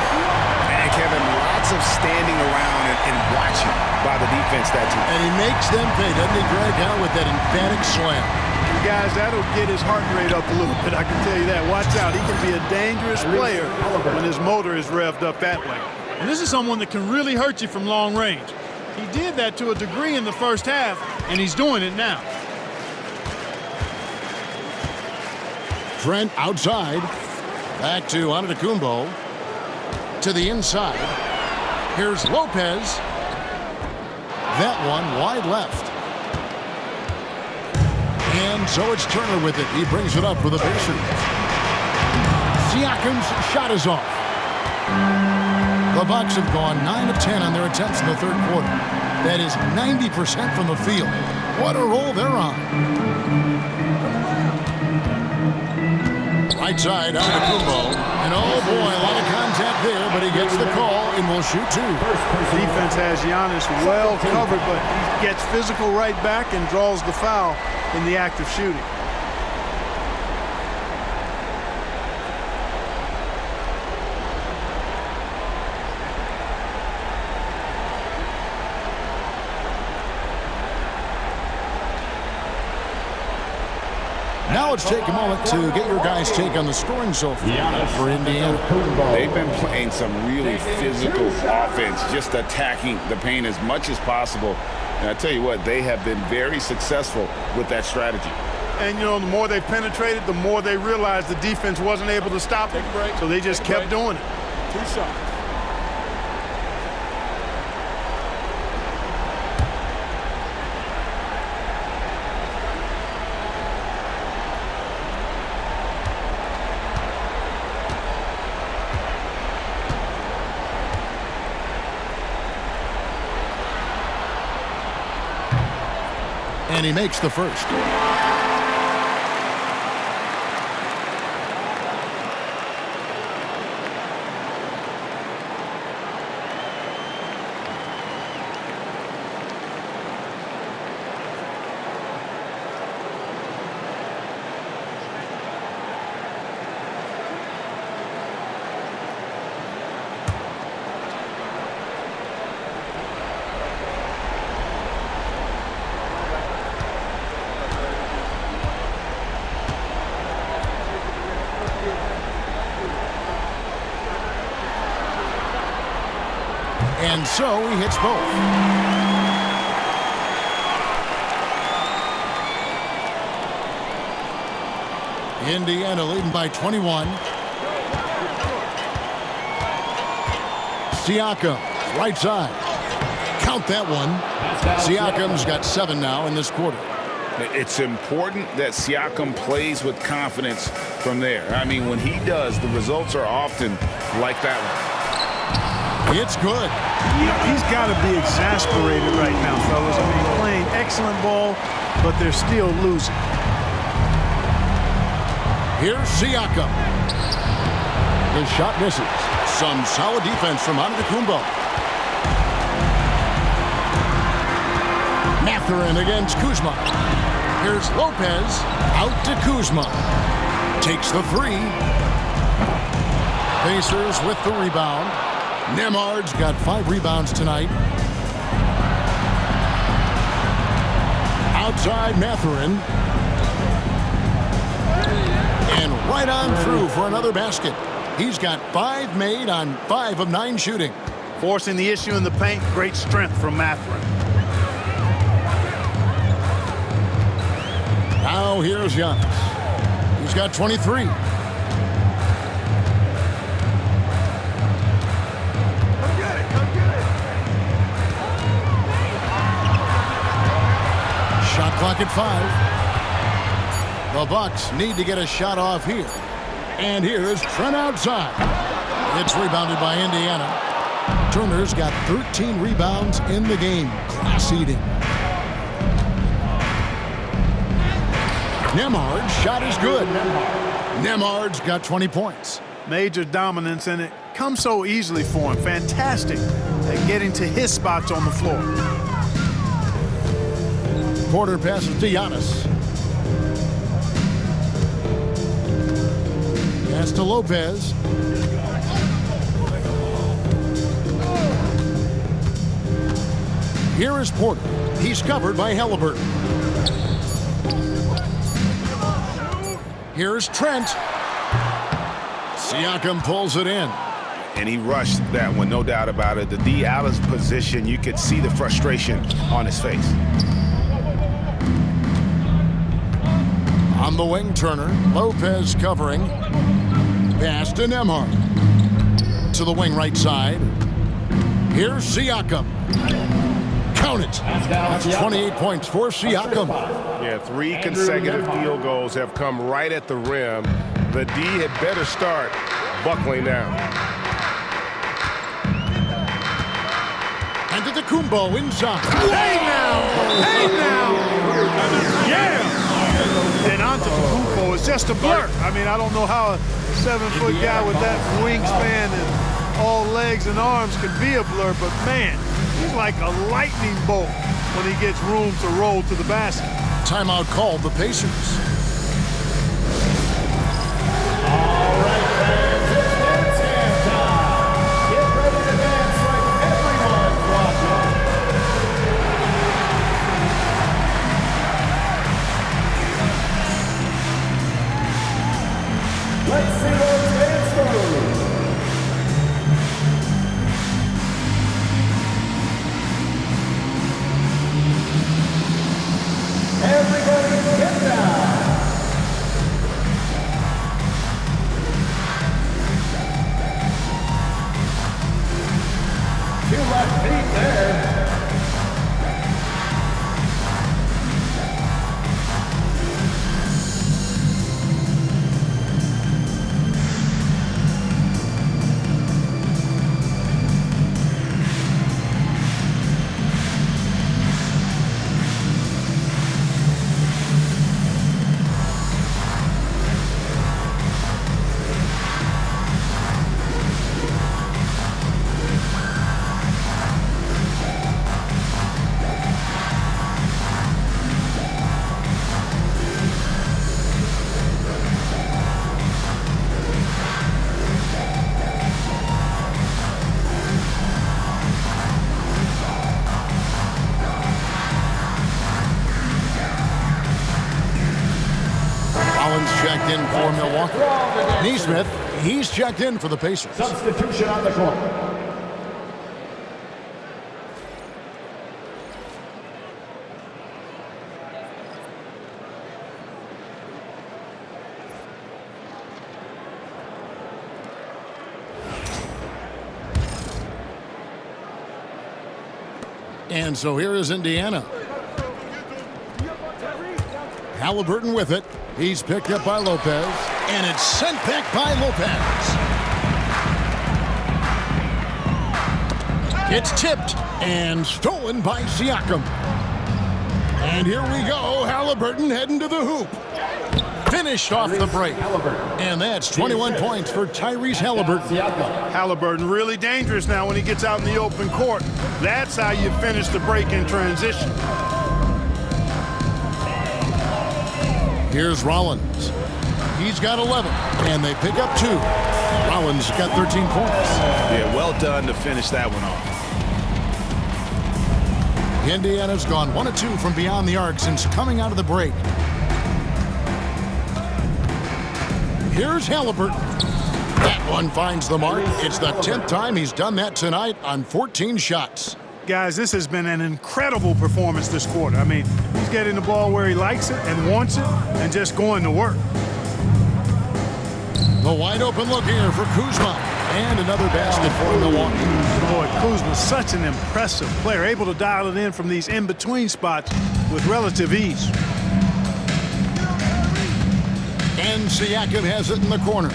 And Kevin, lots of standing around and watching by the defense that team. And he makes them pay, doesn't he, Greg, out with that emphatic slam. Guys, that'll get his heart rate up a little bit, I can tell you that. Watch out. He can be a dangerous player when his motor is revved up that way. And this is someone that can really hurt you from long range. He did that to a degree in the first half, and he's doing it now. Trent outside. Back to Antetokounmpo. To the inside. Here's Lopez. That one wide left. And so it's Turner with it. He brings it up for the Pacers. Siakam's shot is off. The Bucks have gone 9 of 10 on their attempts in the 3rd quarter. That is 90% from the field. What a roll they're on. Right side, Antetokounmpo. And oh boy, a lot of contact there, but he gets the call and will shoot two. Defense has Giannis well covered, but he gets physical right back and draws the foul in the act of shooting. Now let's take a moment to get your guys' take on the scoring so far for Indiana. They've been playing some really physical offense, just attacking the paint as much as possible. And I tell you what, they have been very successful with that strategy. And, you know, the more they penetrated, the more they realized the defense wasn't able to stop it. So they just kept doing it. 2 shots. And he makes the first. And so he hits both. Indiana leading by 21. Siakam, right side. Count that one. Siakam's got 7 now in this quarter. It's important that Siakam plays with confidence from there. I mean, when he does, the results are often like that one. It's good. He's got to be exasperated right now, fellas. I mean, playing excellent ball, but they're still losing. Here's Siakam. The shot misses. Some solid defense from Antetokounmpo. Mathurin against Kuzma. Here's Lopez. Out to Kuzma. Takes the 3. Pacers with the rebound. Nemhard's got 5 rebounds tonight. Outside Mathurin. And right on through for another basket. He's got 5 made on 5 of 9 shooting. Forcing the issue in the paint, great strength from Mathurin. Now here's Giannis. He's got 23. Shot clock at 5. The Bucks need to get a shot off here. And here's Trent outside. It's rebounded by Indiana. Turner's got 13 rebounds in the game. Class eating. Nemhard's shot is good. Nemhard's got 20 points. Major dominance, and it comes so easily for him. Fantastic at getting to his spots on the floor. Porter passes to Giannis. Pass to Lopez. Here is Porter. He's covered by Halliburton. Here's Trent. Siakam pulls it in. And he rushed that one, no doubt about it. The D out of position, you could see the frustration on his face. On the wing, Turner. Lopez covering. Pass to Nemhard. To the wing right side. Here's Siakam. Count it. That's 28 points for Siakam. Yeah, 3 consecutive field goals have come right at the rim. The D had better start buckling down. Antetokounmpo inside. Hey now! Hey now! Yeah! And Antetokounmpo is just a blur. I mean, I don't know how a 7-foot guy with that wingspan and all legs and arms can be a blur, but man, he's like a lightning bolt when he gets room to roll to the basket. Timeout called the Pacers. All right, fans, it's dance time. Get ready to dance like everyone's watching. Let's see those dance moves. Everybody get down. Two left feet there. Checked in for Milwaukee. Neesmith, he's checked in for the Pacers. Substitution on the court. And so here is Indiana. Halliburton with it. He's picked up by Lopez, and it's sent back by Lopez. It's tipped and stolen by Siakam. And here we go, Halliburton heading to the hoop. Finished off the break. And that's 21 points for Tyrese Halliburton. Halliburton really dangerous now when he gets out in the open court. That's how you finish the break in transition. Here's Rollins. He's got 11, and they pick up 2. Rollins got 13 points. Yeah, well done to finish that one off. Indiana's gone 1 of 2 from beyond the arc since coming out of the break. Here's Halliburton. That one finds the mark. It's the 10th time he's done that tonight on 14 shots. Guys, this has been an incredible performance this quarter. I mean, he's getting the ball where he likes it and wants it and just going to work. The wide open look here for Kuzma. And another basket for Milwaukee. Boy, Kuzma's such an impressive player, able to dial it in from these in-between spots with relative ease. And Siakam has it in the corner.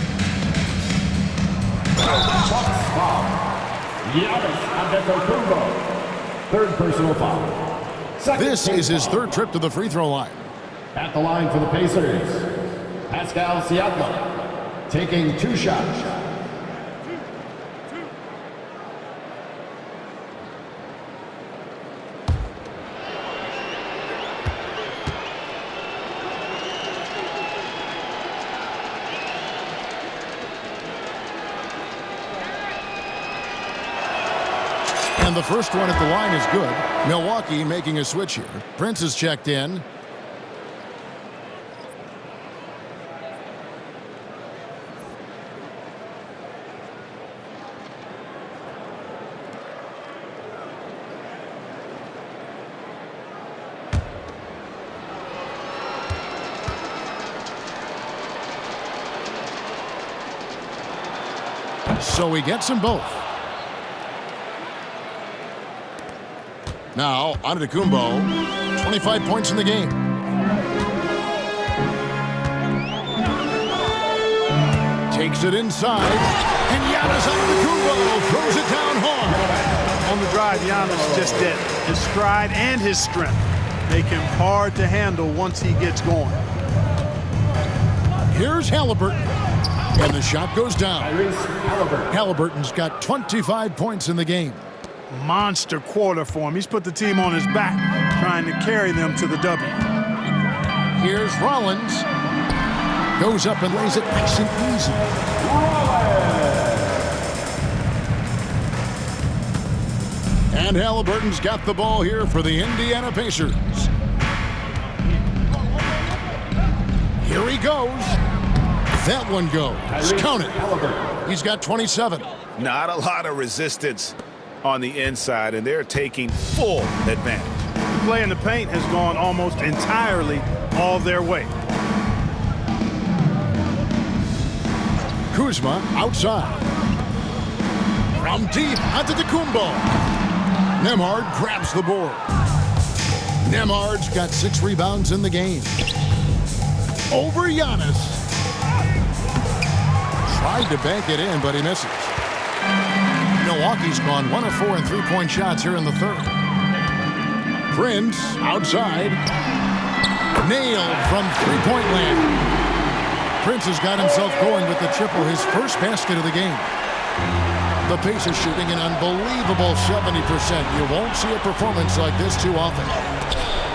Third personal foul. This is his third trip to the free throw line. At the line for the Pacers, Pascal Siakam taking 2 shots. And the first one at the line is good. Milwaukee making a switch here. Prince is checked in. So he gets them both. Now, Antetokounmpo, 25 points in the game. Takes it inside, and Giannis Antetokounmpo throws it down hard. On the drive, Giannis just did. His stride and his strength make him hard to handle once he gets going. Here's Halliburton. And the shot goes down. Halliburton's got 25 points in the game. Monster quarter for him. He's put the team on his back, trying to carry them to the W. Here's Rollins. Goes up and lays it nice and easy. And Halliburton's got the ball here for the Indiana Pacers. Here he goes. That one goes. Count it. He's got 27. Not a lot of resistance on the inside, and they're taking full advantage. The play in the paint has gone almost entirely all their way. Kuzma outside. From deep Antetokounmpo. Nembhard grabs the board. Nembhard's got 6 rebounds in the game. Over Giannis. Tried to bank it in, but he misses. Milwaukee's gone 1 of 4 in three-point shots here in the third. Prince outside. Nailed from three-point land. Prince has got himself going with the triple, his first basket of the game. The Pacers shooting an unbelievable 70%. You won't see a performance like this too often.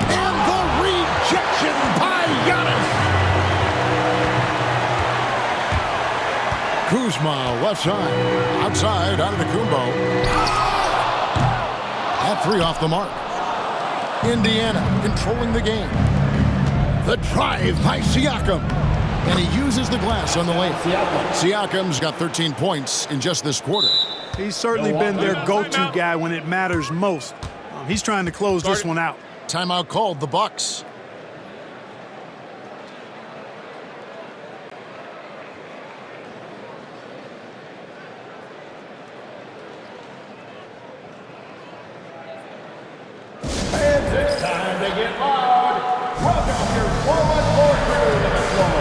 And the rejection by Giannis. Kuzma, left side. Outside, Antetokounmpo. That 3 off the mark. Indiana controlling the game. The drive by Siakam. And he uses the glass on the layup. Siakam's got 13 points in just this quarter. He's certainly been their go-to guy when it matters most. He's trying to close this one out. Timeout called, the Bucks. It's time to get loud. Welcome your forward court crew to the floor.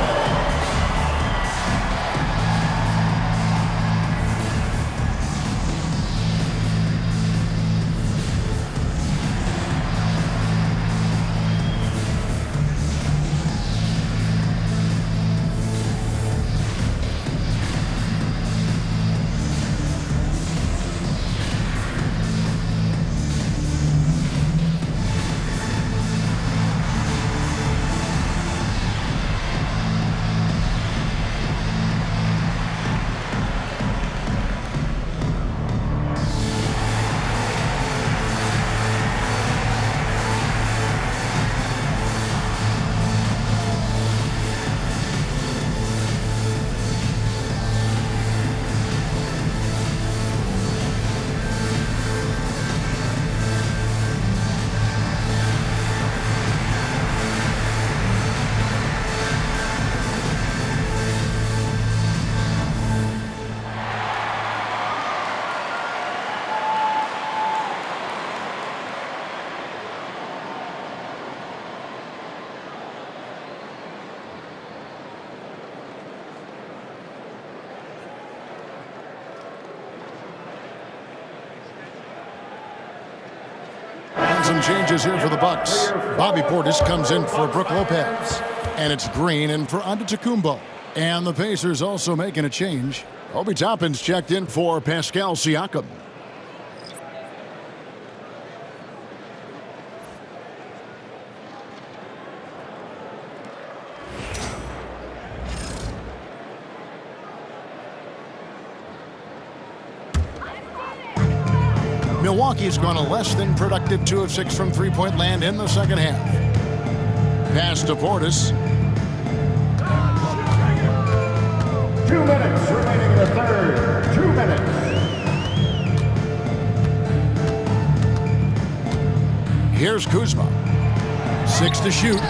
Some changes here for the Bucks. Bobby Portis comes in for Brook Lopez. And it's Green in for Antetokounmpo. And the Pacers also making a change. Obi Toppin's checked in for Pascal Siakam. Milwaukee's gone a less than productive 2 of 6 from three-point land in the second half. Pass to Portis. 2 minutes remaining in the third. 2 minutes. Here's Kuzma. 6 to shoot.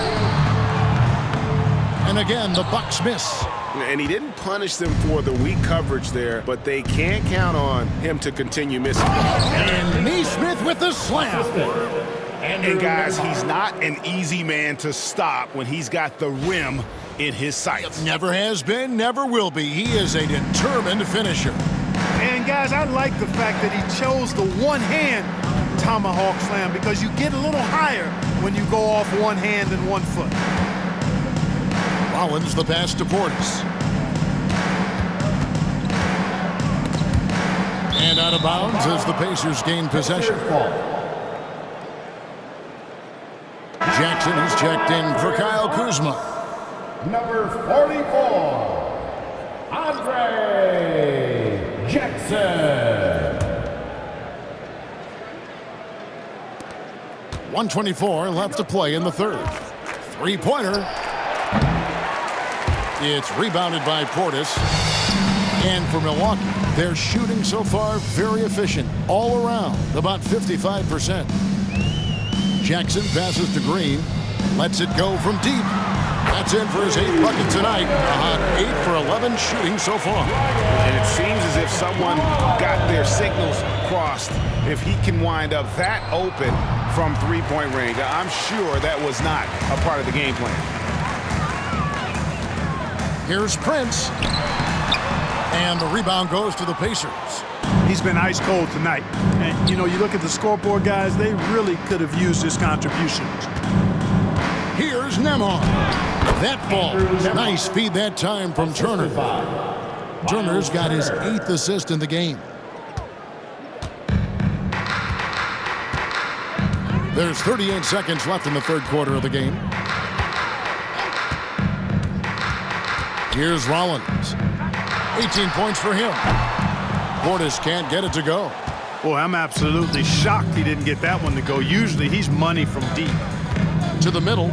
And again, the Bucks miss. And he didn't punish them for the weak coverage there, but they can't count on him to continue missing. And Neesmith with the slam. And guys, he's not an easy man to stop when he's got the rim in his sights. Never has been, never will be. He is a determined finisher. And guys, I like the fact that he chose the one-hand tomahawk slam because you get a little higher when you go off one hand and 1 foot. Rollins the pass to Portis. And out of bounds as the Pacers gain possession. Jackson is checked in for Kyle Kuzma. Number 44, Andre Jackson. 1:24 left to play in the third. Three-pointer. It's rebounded by Portis. And for Milwaukee, they're shooting so far very efficient all around, about 55%. Jackson passes to Green, lets it go from deep. That's in for his 8th bucket tonight. A hot 8 for 11 shooting so far. And it seems as if someone got their signals crossed. If he can wind up that open from three-point range, I'm sure that was not a part of the game plan. Here's Prince. And the rebound goes to the Pacers. He's been ice cold tonight. And, you know, you look at the scoreboard, guys, they really could have used his contribution. Here's Nembhard. That ball. Nice feed that time from Turner. Turner's got his 8th assist in the game. There's 38 seconds left in the third quarter of the game. Here's Rollins. 18 points for him. Portis can't get it to go. Boy, I'm absolutely shocked he didn't get that one to go. Usually he's money from deep. To the middle.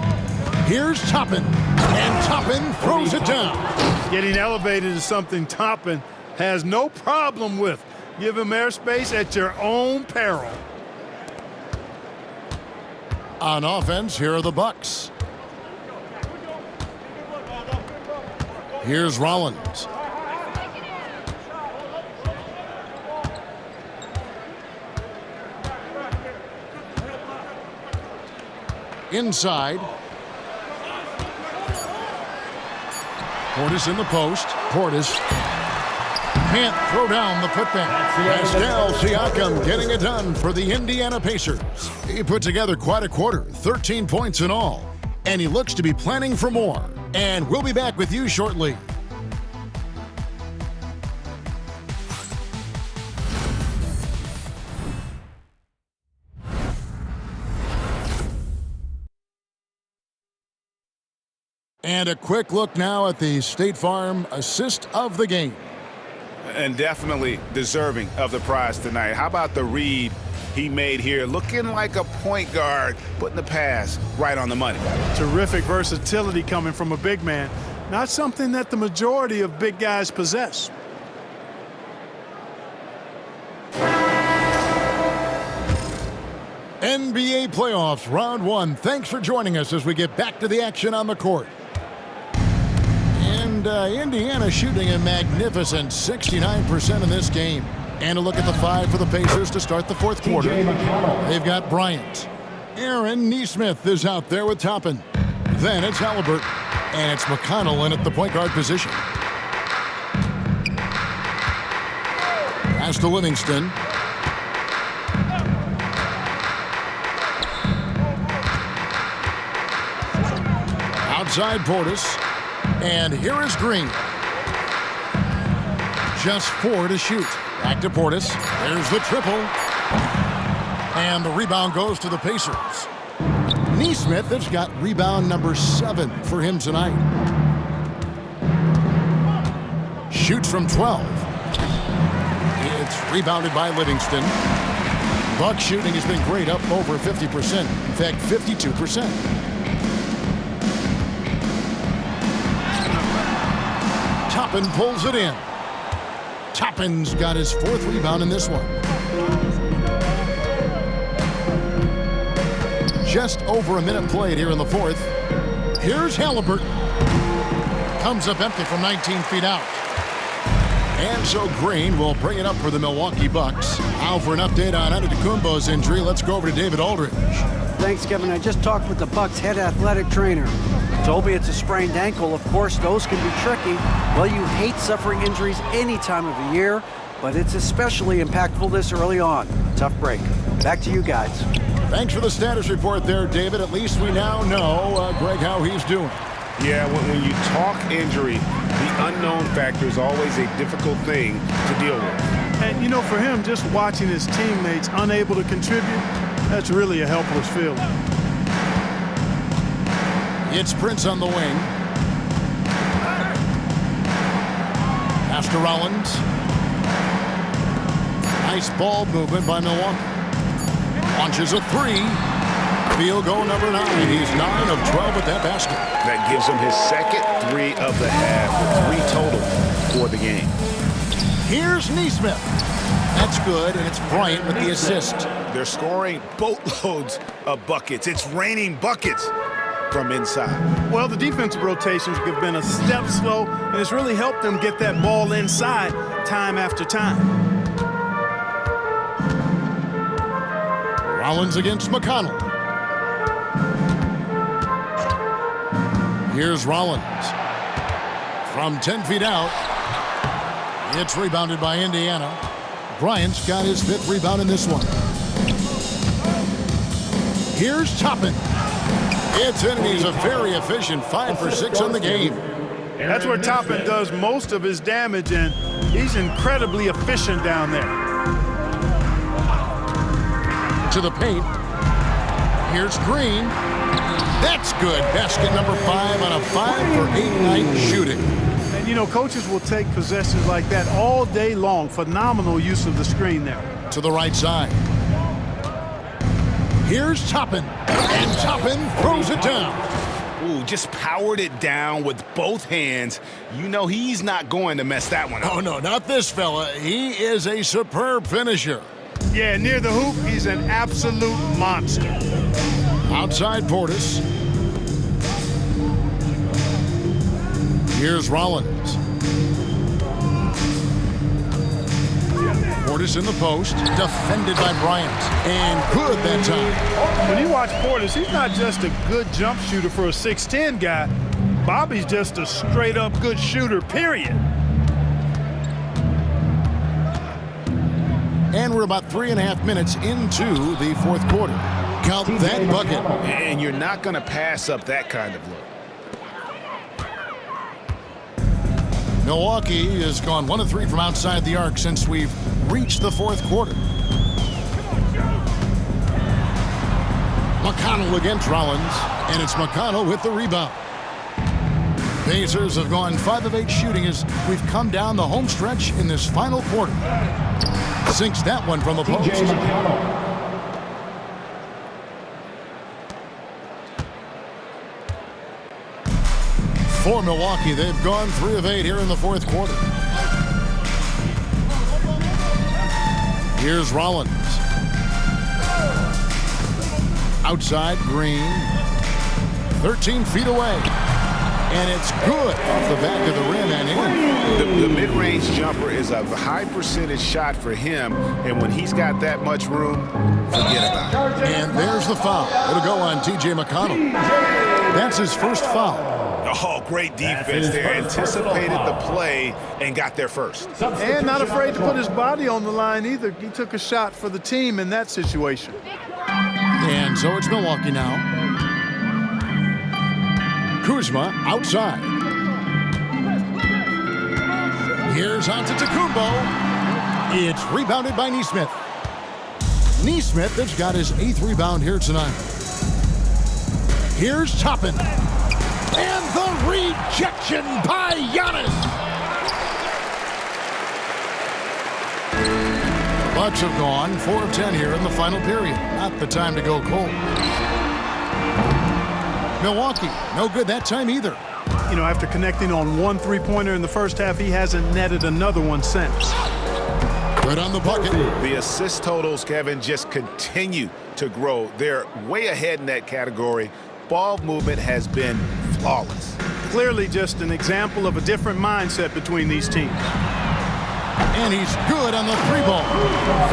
Here's Toppin. And Toppin throws it down. Getting elevated is something Toppin has no problem with. Give him airspace at your own peril. On offense, here are the Bucks. Here's Rollins. Inside. Portis in the post. Portis can't throw down the putback. Pascal Siakam getting it done for the Indiana Pacers. He put together quite a quarter, 13 points in all. And he looks to be planning for more. And we'll be back with you shortly. And a quick look now at the State Farm assist of the game. And definitely deserving of the prize tonight. How about the read he made here? Looking like a point guard, putting the pass right on the money. Terrific versatility coming from a big man. Not something that the majority of big guys possess. NBA playoffs, round one. Thanks for joining us as we get back to the action on the court. And Indiana shooting a magnificent 69% in this game. And a look at the 5 for the Pacers to start the fourth quarter. They've got Bryant. Aaron Nesmith is out there with Toppin. Then it's Halliburton. And it's McConnell in at the point guard position. Pass to Livingston. Outside Portis. And here is Green. Just 4 to shoot. Back to Portis. There's the triple. And the rebound goes to the Pacers. Nesmith has got rebound number 7 for him tonight. Shoots from 12. It's rebounded by Livingston. Bucks shooting has been great, up over 50%. In fact, 52%. Toppin pulls it in. Toppin's got his 4th rebound in this one. Just over a minute played here in the 4th. Here's Halliburton. Comes up empty from 19 feet out. And so Green will bring it up for the Milwaukee Bucks. Now for an update on Antetokounmpo's injury, let's go over to David Aldridge. Thanks, Kevin. I just talked with the Bucks head athletic trainer. Told me it's a sprained ankle. Of course, those can be tricky. Well, you hate suffering injuries any time of the year, but it's especially impactful this early on. Tough break. Back to you guys. Thanks for the status report there, David. At least we now know, Greg, how he's doing. Yeah, when you talk injury, the unknown factor is always a difficult thing to deal with. And, you know, for him, just watching his teammates unable to contribute, that's really a helpless feeling. It's Prince on the wing. Pass to Rollins. Nice ball movement by Milwaukee. Launches a three. Field goal number 9. He's 9 of 12 at that basket. That gives him his second 3 of the half, with 3 total for the game. Here's Neesmith. That's good, and it's Bryant with the assist. They're scoring boatloads of buckets. It's raining buckets from inside. Well, the defensive rotations have been a step slow, and it's really helped them get that ball inside time after time. Rollins against McConnell. Here's Rollins. From 10 feet out. It's rebounded by Indiana. Bryant's got his 5th rebound in this one. Here's Toppin. It's in, and he's a very efficient 5 for 6 on the game. That's where Toppin does most of his damage, and he's incredibly efficient down there. To the paint. Here's Green. That's good. Basket number 5 on a 5 for 8 night shooting. And, you know, coaches will take possessions like that all day long. Phenomenal use of the screen there. To the right side. Here's Toppin. And Toppin throws it down. Ooh, just powered it down with both hands. You know he's not going to mess that one up. Oh, no, not this fella. He is a superb finisher. Yeah, near the hoop, he's an absolute monster. Outside Portis. Here's Rollins. Portis in the post, defended by Bryant, and good that time. When you watch Portis, he's not just a good jump shooter for a 6'10 guy. Bobby's just a straight-up good shooter, period. And we're about 3.5 minutes into the 4th quarter. Count that bucket. And you're not going to pass up that kind of look. Milwaukee has gone 1 of 3 from outside the arc since we've reached the 4th quarter. McConnell against Rollins, and it's McConnell with the rebound. Pacers have gone 5 of 8 shooting as we've come down the home stretch in this final quarter. Sinks that one from the post. For Milwaukee, they've gone 3 of 8 here in the 4th quarter. Here's Rollins. Outside, Green. 13 feet away. And it's good off the back of the rim and in. The mid-range jumper is a high percentage shot for him, and when he's got that much room, forget about it. And there's the foul. It'll go on T.J. McConnell. That's his first foul. Oh, great defense there. Anticipated the play and got there first. And not afraid to put his body on the line either. He took a shot for the team in that situation. And so it's Milwaukee now. Kuzma outside. Here's Antetokounmpo. It's rebounded by Neesmith. Neesmith has got his 8th rebound here tonight. Here's Toppin. And the rejection by Giannis. Bucks have gone 4 of 10 here in the final period. Not the time to go cold. Milwaukee, no good that time either. You know, after connecting on 1 3-pointer in the first half, he hasn't netted another one since. Good on the bucket. The assist totals, Kevin, just continue to grow. They're way ahead in that category. Ball movement has been flawless. Clearly just an example of a different mindset between these teams. And he's good on the 3-ball.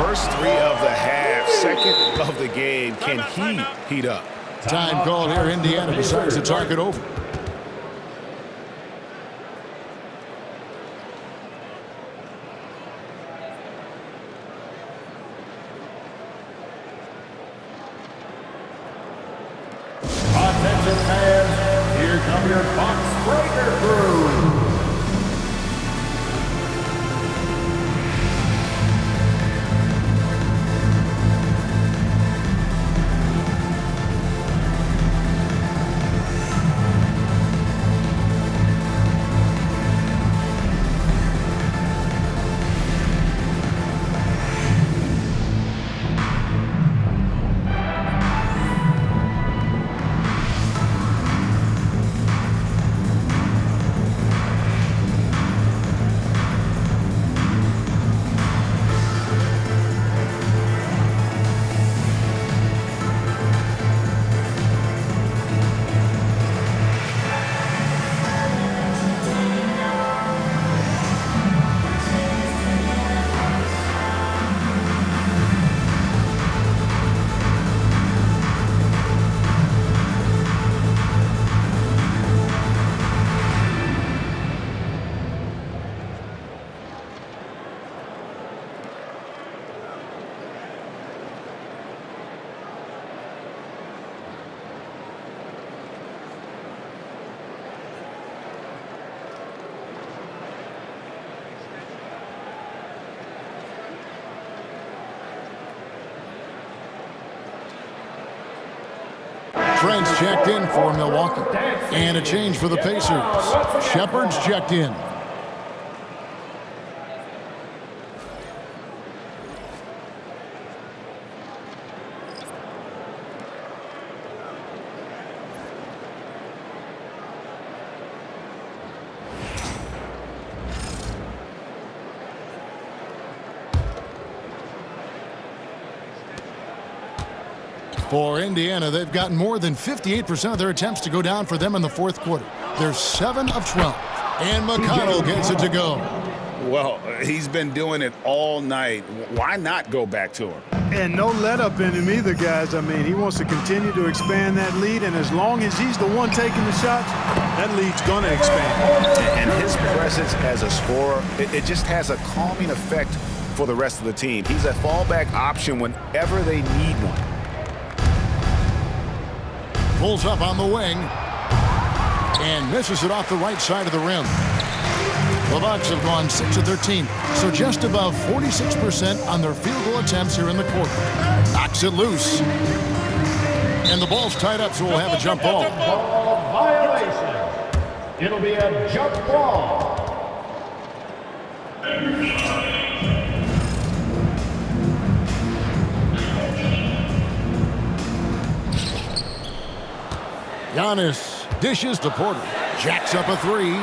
First 3 of the half, second of the game. Can he heat up? Time called here. Indiana decides to talk it over. Offensive fans, here of your Bucks Breaker Crew. Trent's checked in for Milwaukee. And a change for the Pacers. Shepard's checked in. For Indiana, they've gotten more than 58% of their attempts to go down for them in the fourth quarter. They're 7 of 12. And McConnell gets it to go. Well, he's been doing it all night. Why not go back to him? And no let up in him either, guys. I mean, he wants to continue to expand that lead, and as long as he's the one taking the shots, that lead's going to expand. And his presence as a scorer, it just has a calming effect for the rest of the team. He's a fallback option whenever they need one. Pulls up on the wing and misses it off the right side of the rim. The Bucks have gone 6 of 13, so just above 46% on their field goal attempts here in the quarter. Knocks it loose. And the ball's tied up, so we'll have a jump ball. Ball violation. It'll be a jump ball. Giannis dishes to Porter. Jacks up a three.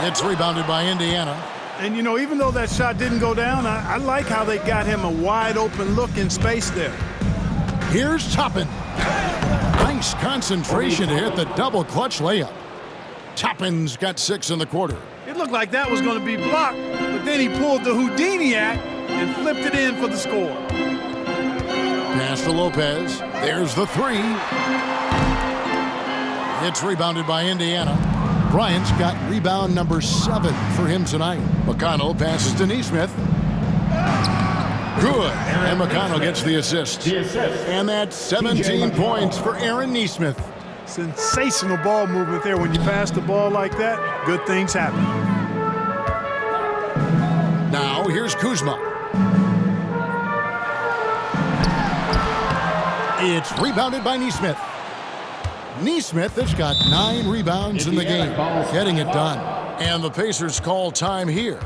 It's rebounded by Indiana. And, you know, even though that shot didn't go down, I like how they got him a wide open look in space there. Here's Toppin. Nice concentration to hit the double clutch layup. Toppin's got 6 in the quarter. It looked like that was going to be blocked, but then he pulled the Houdini act and flipped it in for the score. Pass to Lopez. There's the three. It's rebounded by Indiana. Bryant's got rebound number 7 for him tonight. McConnell passes to Nesmith. Good. And McConnell gets the assist. And that's 17 points for Aaron Nesmith. Sensational ball movement there. When you pass the ball like that, good things happen. Now here's Kuzma. It's rebounded by Nesmith. Nesmith has got 9 rebounds in the game, getting it done. And the Pacers call time here.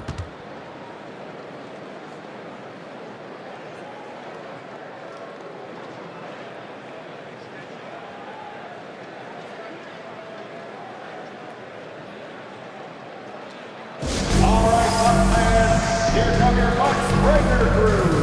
All right, Bucks fans, here come your Bucks Breaker Crew.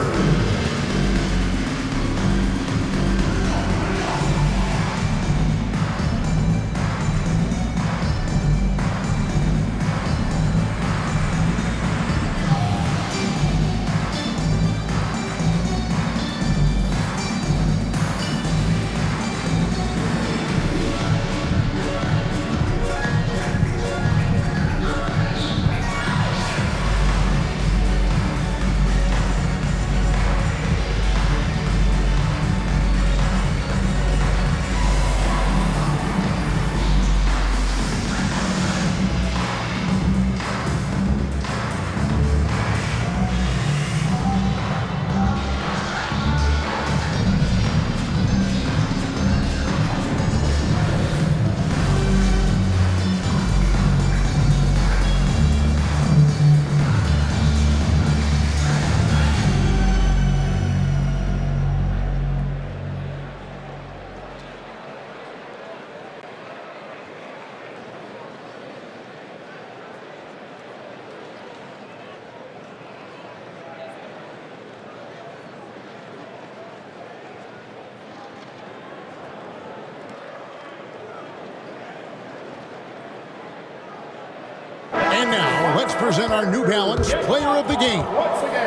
let's present our New Balance Player of the Game.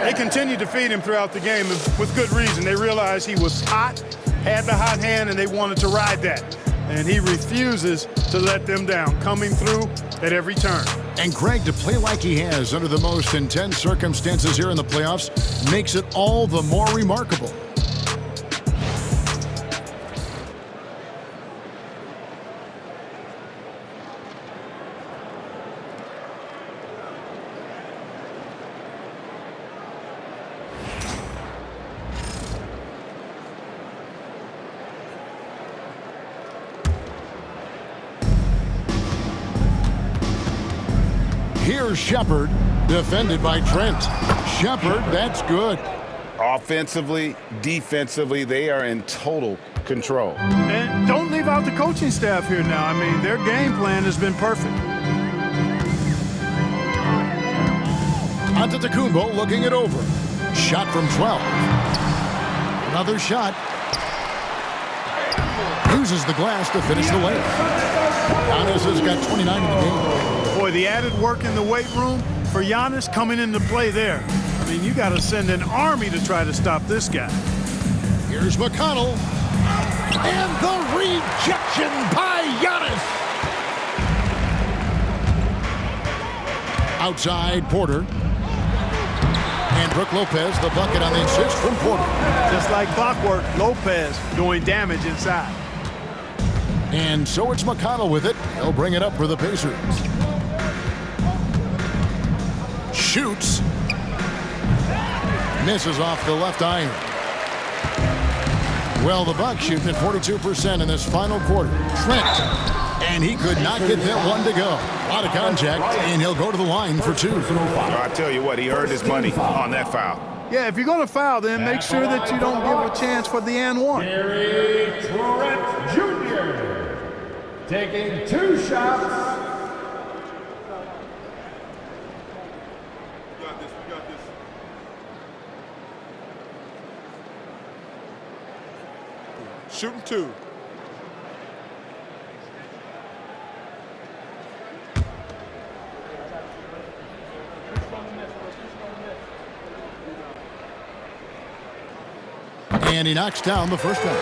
They continued to feed him throughout the game with good reason. They realized he was hot, had the hot hand, and they wanted to ride that. And he refuses to let them down, coming through at every turn. And Greg, to play like he has under the most intense circumstances here in the playoffs makes it all the more remarkable. Here's Shepard, defended by Trent. Shepard, that's good. Offensively, defensively, they are in total control. And don't leave out the coaching staff here now. I mean, their game plan has been perfect. Antetokounmpo looking it over. Shot from 12. Another shot. Uses the glass to finish the layup. Giannis has got 29 in the game. Boy, the added work in the weight room for Giannis coming into play there. I mean, you got to send an army to try to stop this guy. Here's McConnell. And the rejection by Giannis. Outside, Porter. And Brook Lopez, the bucket on the assist from Porter. Just like clockwork, Lopez doing damage inside. And so it's McConnell with it. He'll bring it up for the Pacers. Shoots. Misses off the left iron. Well, the Bucks shooting at 42% in this final quarter. Trent. And he could not get that one to go. A lot of contact, and he'll go to the line for two. I tell you what, he earned his money on that foul. Yeah, if you're going to foul, then make sure that you don't give a chance for the and one. Gary Trent Jr. taking 2 shots. Shooting 2. And he knocks down the first one.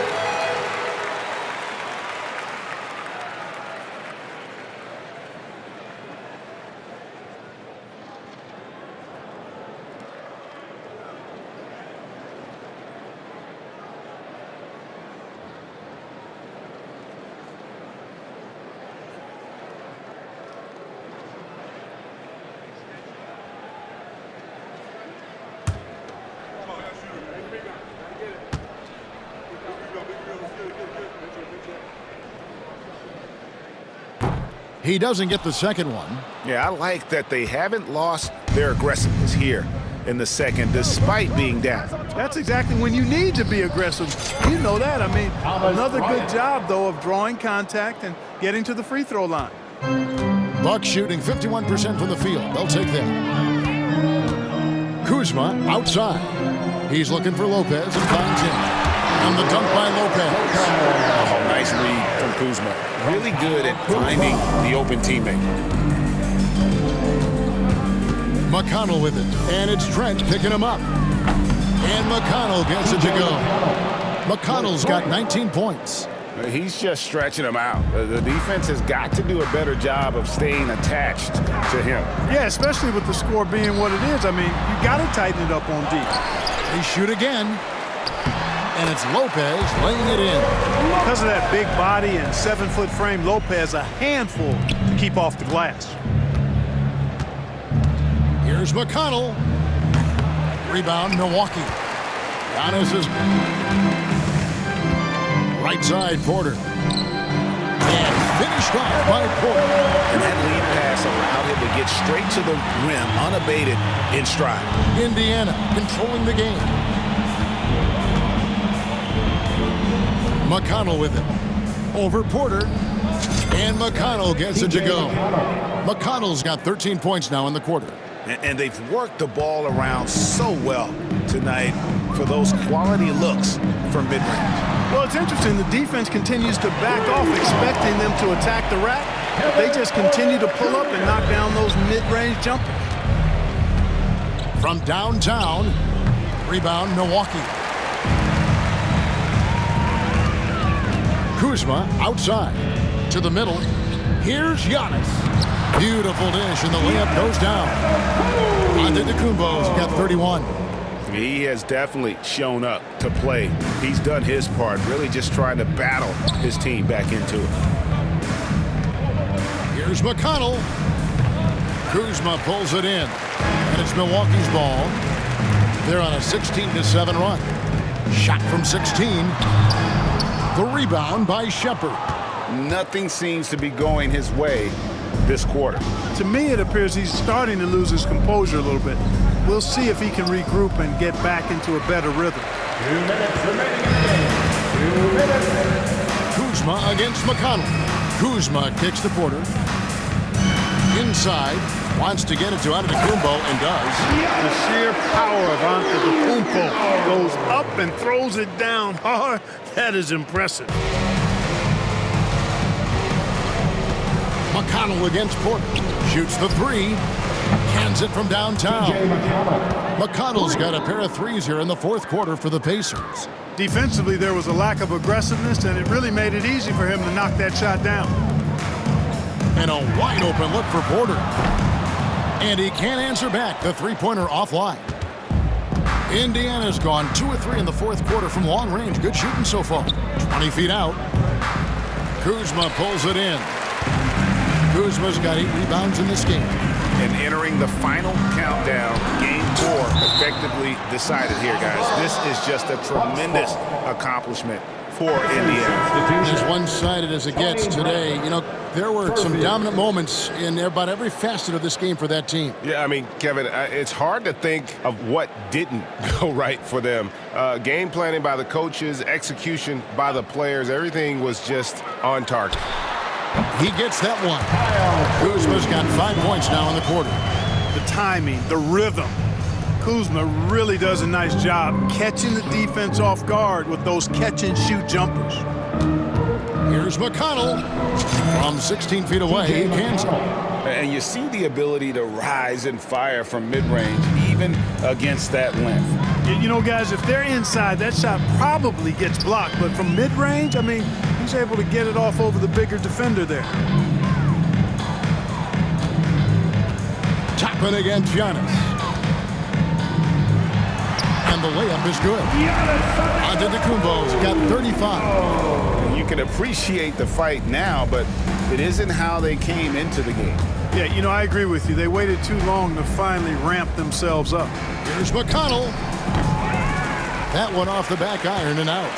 He doesn't get the second one. Yeah, I like that they haven't lost their aggressiveness here in the second, despite being down. That's exactly when you need to be aggressive. You know that. I mean, another good job, though, of drawing contact and getting to the free throw line. Bucks shooting 51% from the field. They'll take that. Kuzma outside. He's looking for Lopez and finds him. And the dunk by Lopez. Oh, nice read from Kuzma. Really good at finding the open teammate. McConnell with it. And it's Trent picking him up. And McConnell gets it to go. McConnell's got 19 points. He's just stretching him out. The defense has got to do a better job of staying attached to him. Yeah, especially with the score being what it is. I mean, you got to tighten it up on deep. They shoot again. And it's Lopez laying it in. Because of that big body and 7-foot frame, Lopez a handful to keep off the glass. Here's McConnell. Rebound, Milwaukee. Giannis is right side, Porter. And finished off by Porter. And that lead pass allowed him to get straight to the rim, unabated, in stride. Indiana controlling the game. McConnell with it. Over Porter. And McConnell gets it to go. McConnell's got 13 points now in the quarter. And they've worked the ball around so well. tonight for those quality looks from mid-range. Well, it's interesting. The defense continues to back off, expecting them to attack the rack. But they just continue to pull up and knock down those mid-range jumpers. From downtown, rebound Milwaukee. Kuzma outside to the middle. Here's Giannis. Beautiful dish, and the layup goes down. Antetokounmpo's got 31. He has definitely shown up to play. He's done his part, really just trying to battle his team back into it. Here's McConnell. Kuzma pulls it in, and it's Milwaukee's ball. They're on a 16-7 run. Shot from 16. The rebound by Shepherd. Nothing seems to be going his way this quarter. To me, it appears he's starting to lose his composure a little bit. We'll see if he can regroup and get back into a better rhythm. 2 minutes remaining in the game. 2 minutes. Kuzma against McConnell. Kuzma kicks the quarter. Inside. Wants to get it to Antetokounmpo and does. The sheer power of Antetokounmpo goes up and throws it down hard. That is impressive. McConnell against Porter. Shoots the three. Cans it from downtown. McConnell's got a pair of threes here in the fourth quarter for the Pacers. Defensively, there was a lack of aggressiveness, and it really made it easy for him to knock that shot down. And a wide open look for Porter. And he can't answer back. The three-pointer offline. Indiana's gone 2 of 3 in the fourth quarter from long range. Good shooting so far. 20 feet out. Kuzma pulls it in. Kuzma's got 8 rebounds in this game. And entering the final countdown, game 4 effectively decided here, guys. This is just a tremendous accomplishment for Indiana. As one-sided as it gets today, you know, there were some dominant moments in about every facet of this game for that team. Yeah, I mean, Kevin, it's hard to think of what didn't go right for them. Game planning by the coaches, execution by the players, everything was just on target. He gets that one. Kuzma's got 5 points now in the quarter. The timing, the rhythm. Kuzma really does a nice job catching the defense off guard with those catch-and-shoot jumpers. Here's McConnell. From 16 feet away, he cans it. And you see the ability to rise and fire from mid-range, even against that length. You know, guys, if they're inside, that shot probably gets blocked. But from mid-range, I mean, he's able to get it off over the bigger defender there. Toppin against Giannis. And the layup is good. Antetokounmpo's got 35. You can appreciate the fight now, but it isn't how they came into the game. Yeah, you know, I agree with you. They waited too long to finally ramp themselves up. Here's McConnell. That one off the back iron and out.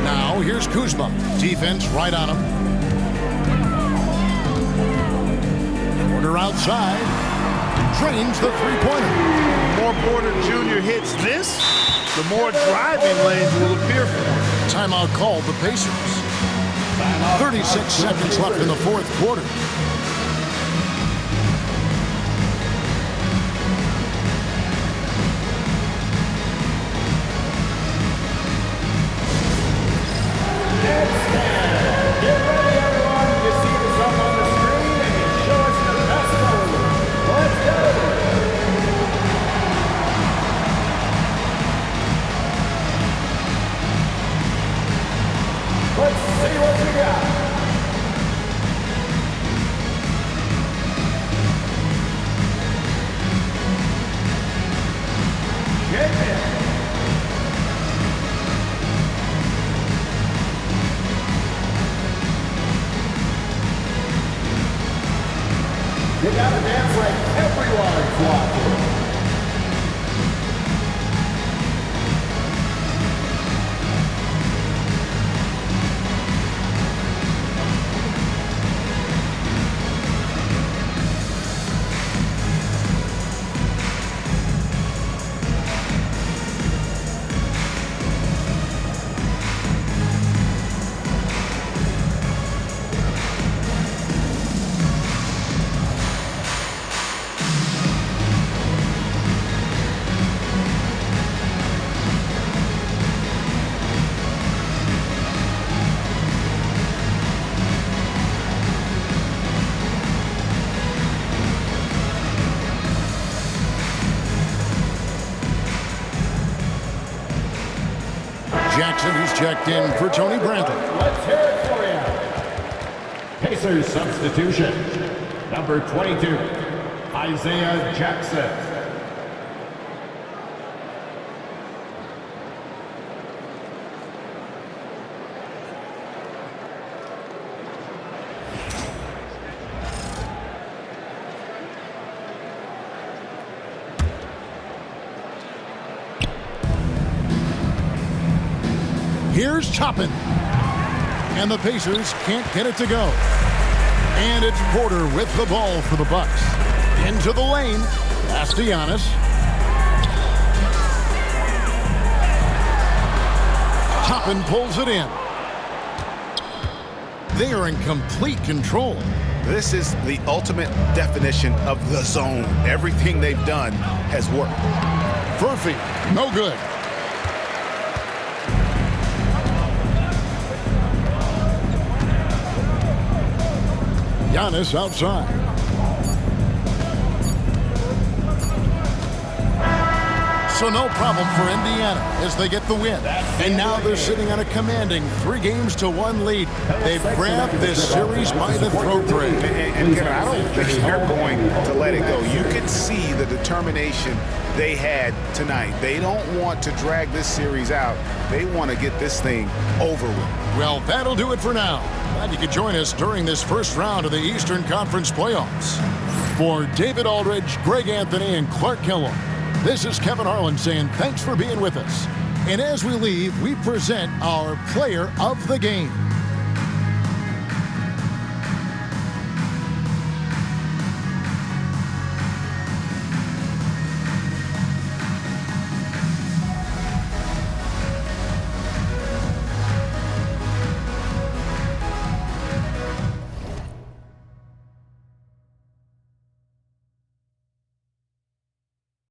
Now here's Kuzma. Defense right on him. Porter outside. Drains the three-pointer. The more Porter Jr. hits this, the more driving lanes will appear for him. Timeout called the Pacers. 36 seconds left in the fourth quarter. Get ready, everyone. You see this up on the screen, and you show us the best move. Let's go. Let's see what you got. Get it. You gotta dance like everyone's watching. Jackson is checked in for Tony Bradley. Let's hear it for you. Pacers substitution. Number 22, Isaiah Jackson. Here's Toppin. And the Pacers can't get it to go. And it's Porter with the ball for the Bucks. Into the lane. Pass to Giannis. Toppin pulls it in. They are in complete control. This is the ultimate definition of the zone. Everything they've done has worked. Furphy, no good. Giannis outside. So no problem for Indiana as they get the win. And now they're sitting on a commanding 3-1 lead. They've grabbed this series by the throat, Dre. And Kevin, I don't think they're going to let it go. You can see the determination they had tonight. They don't want to drag this series out. They want to get this thing over with. Well, that'll do it for now. Glad you could join us during this first round of the Eastern Conference playoffs. For David Aldridge, Greg Anthony, and Clark Kellogg, this is Kevin Harlan saying thanks for being with us. And as we leave, we present our player of the game.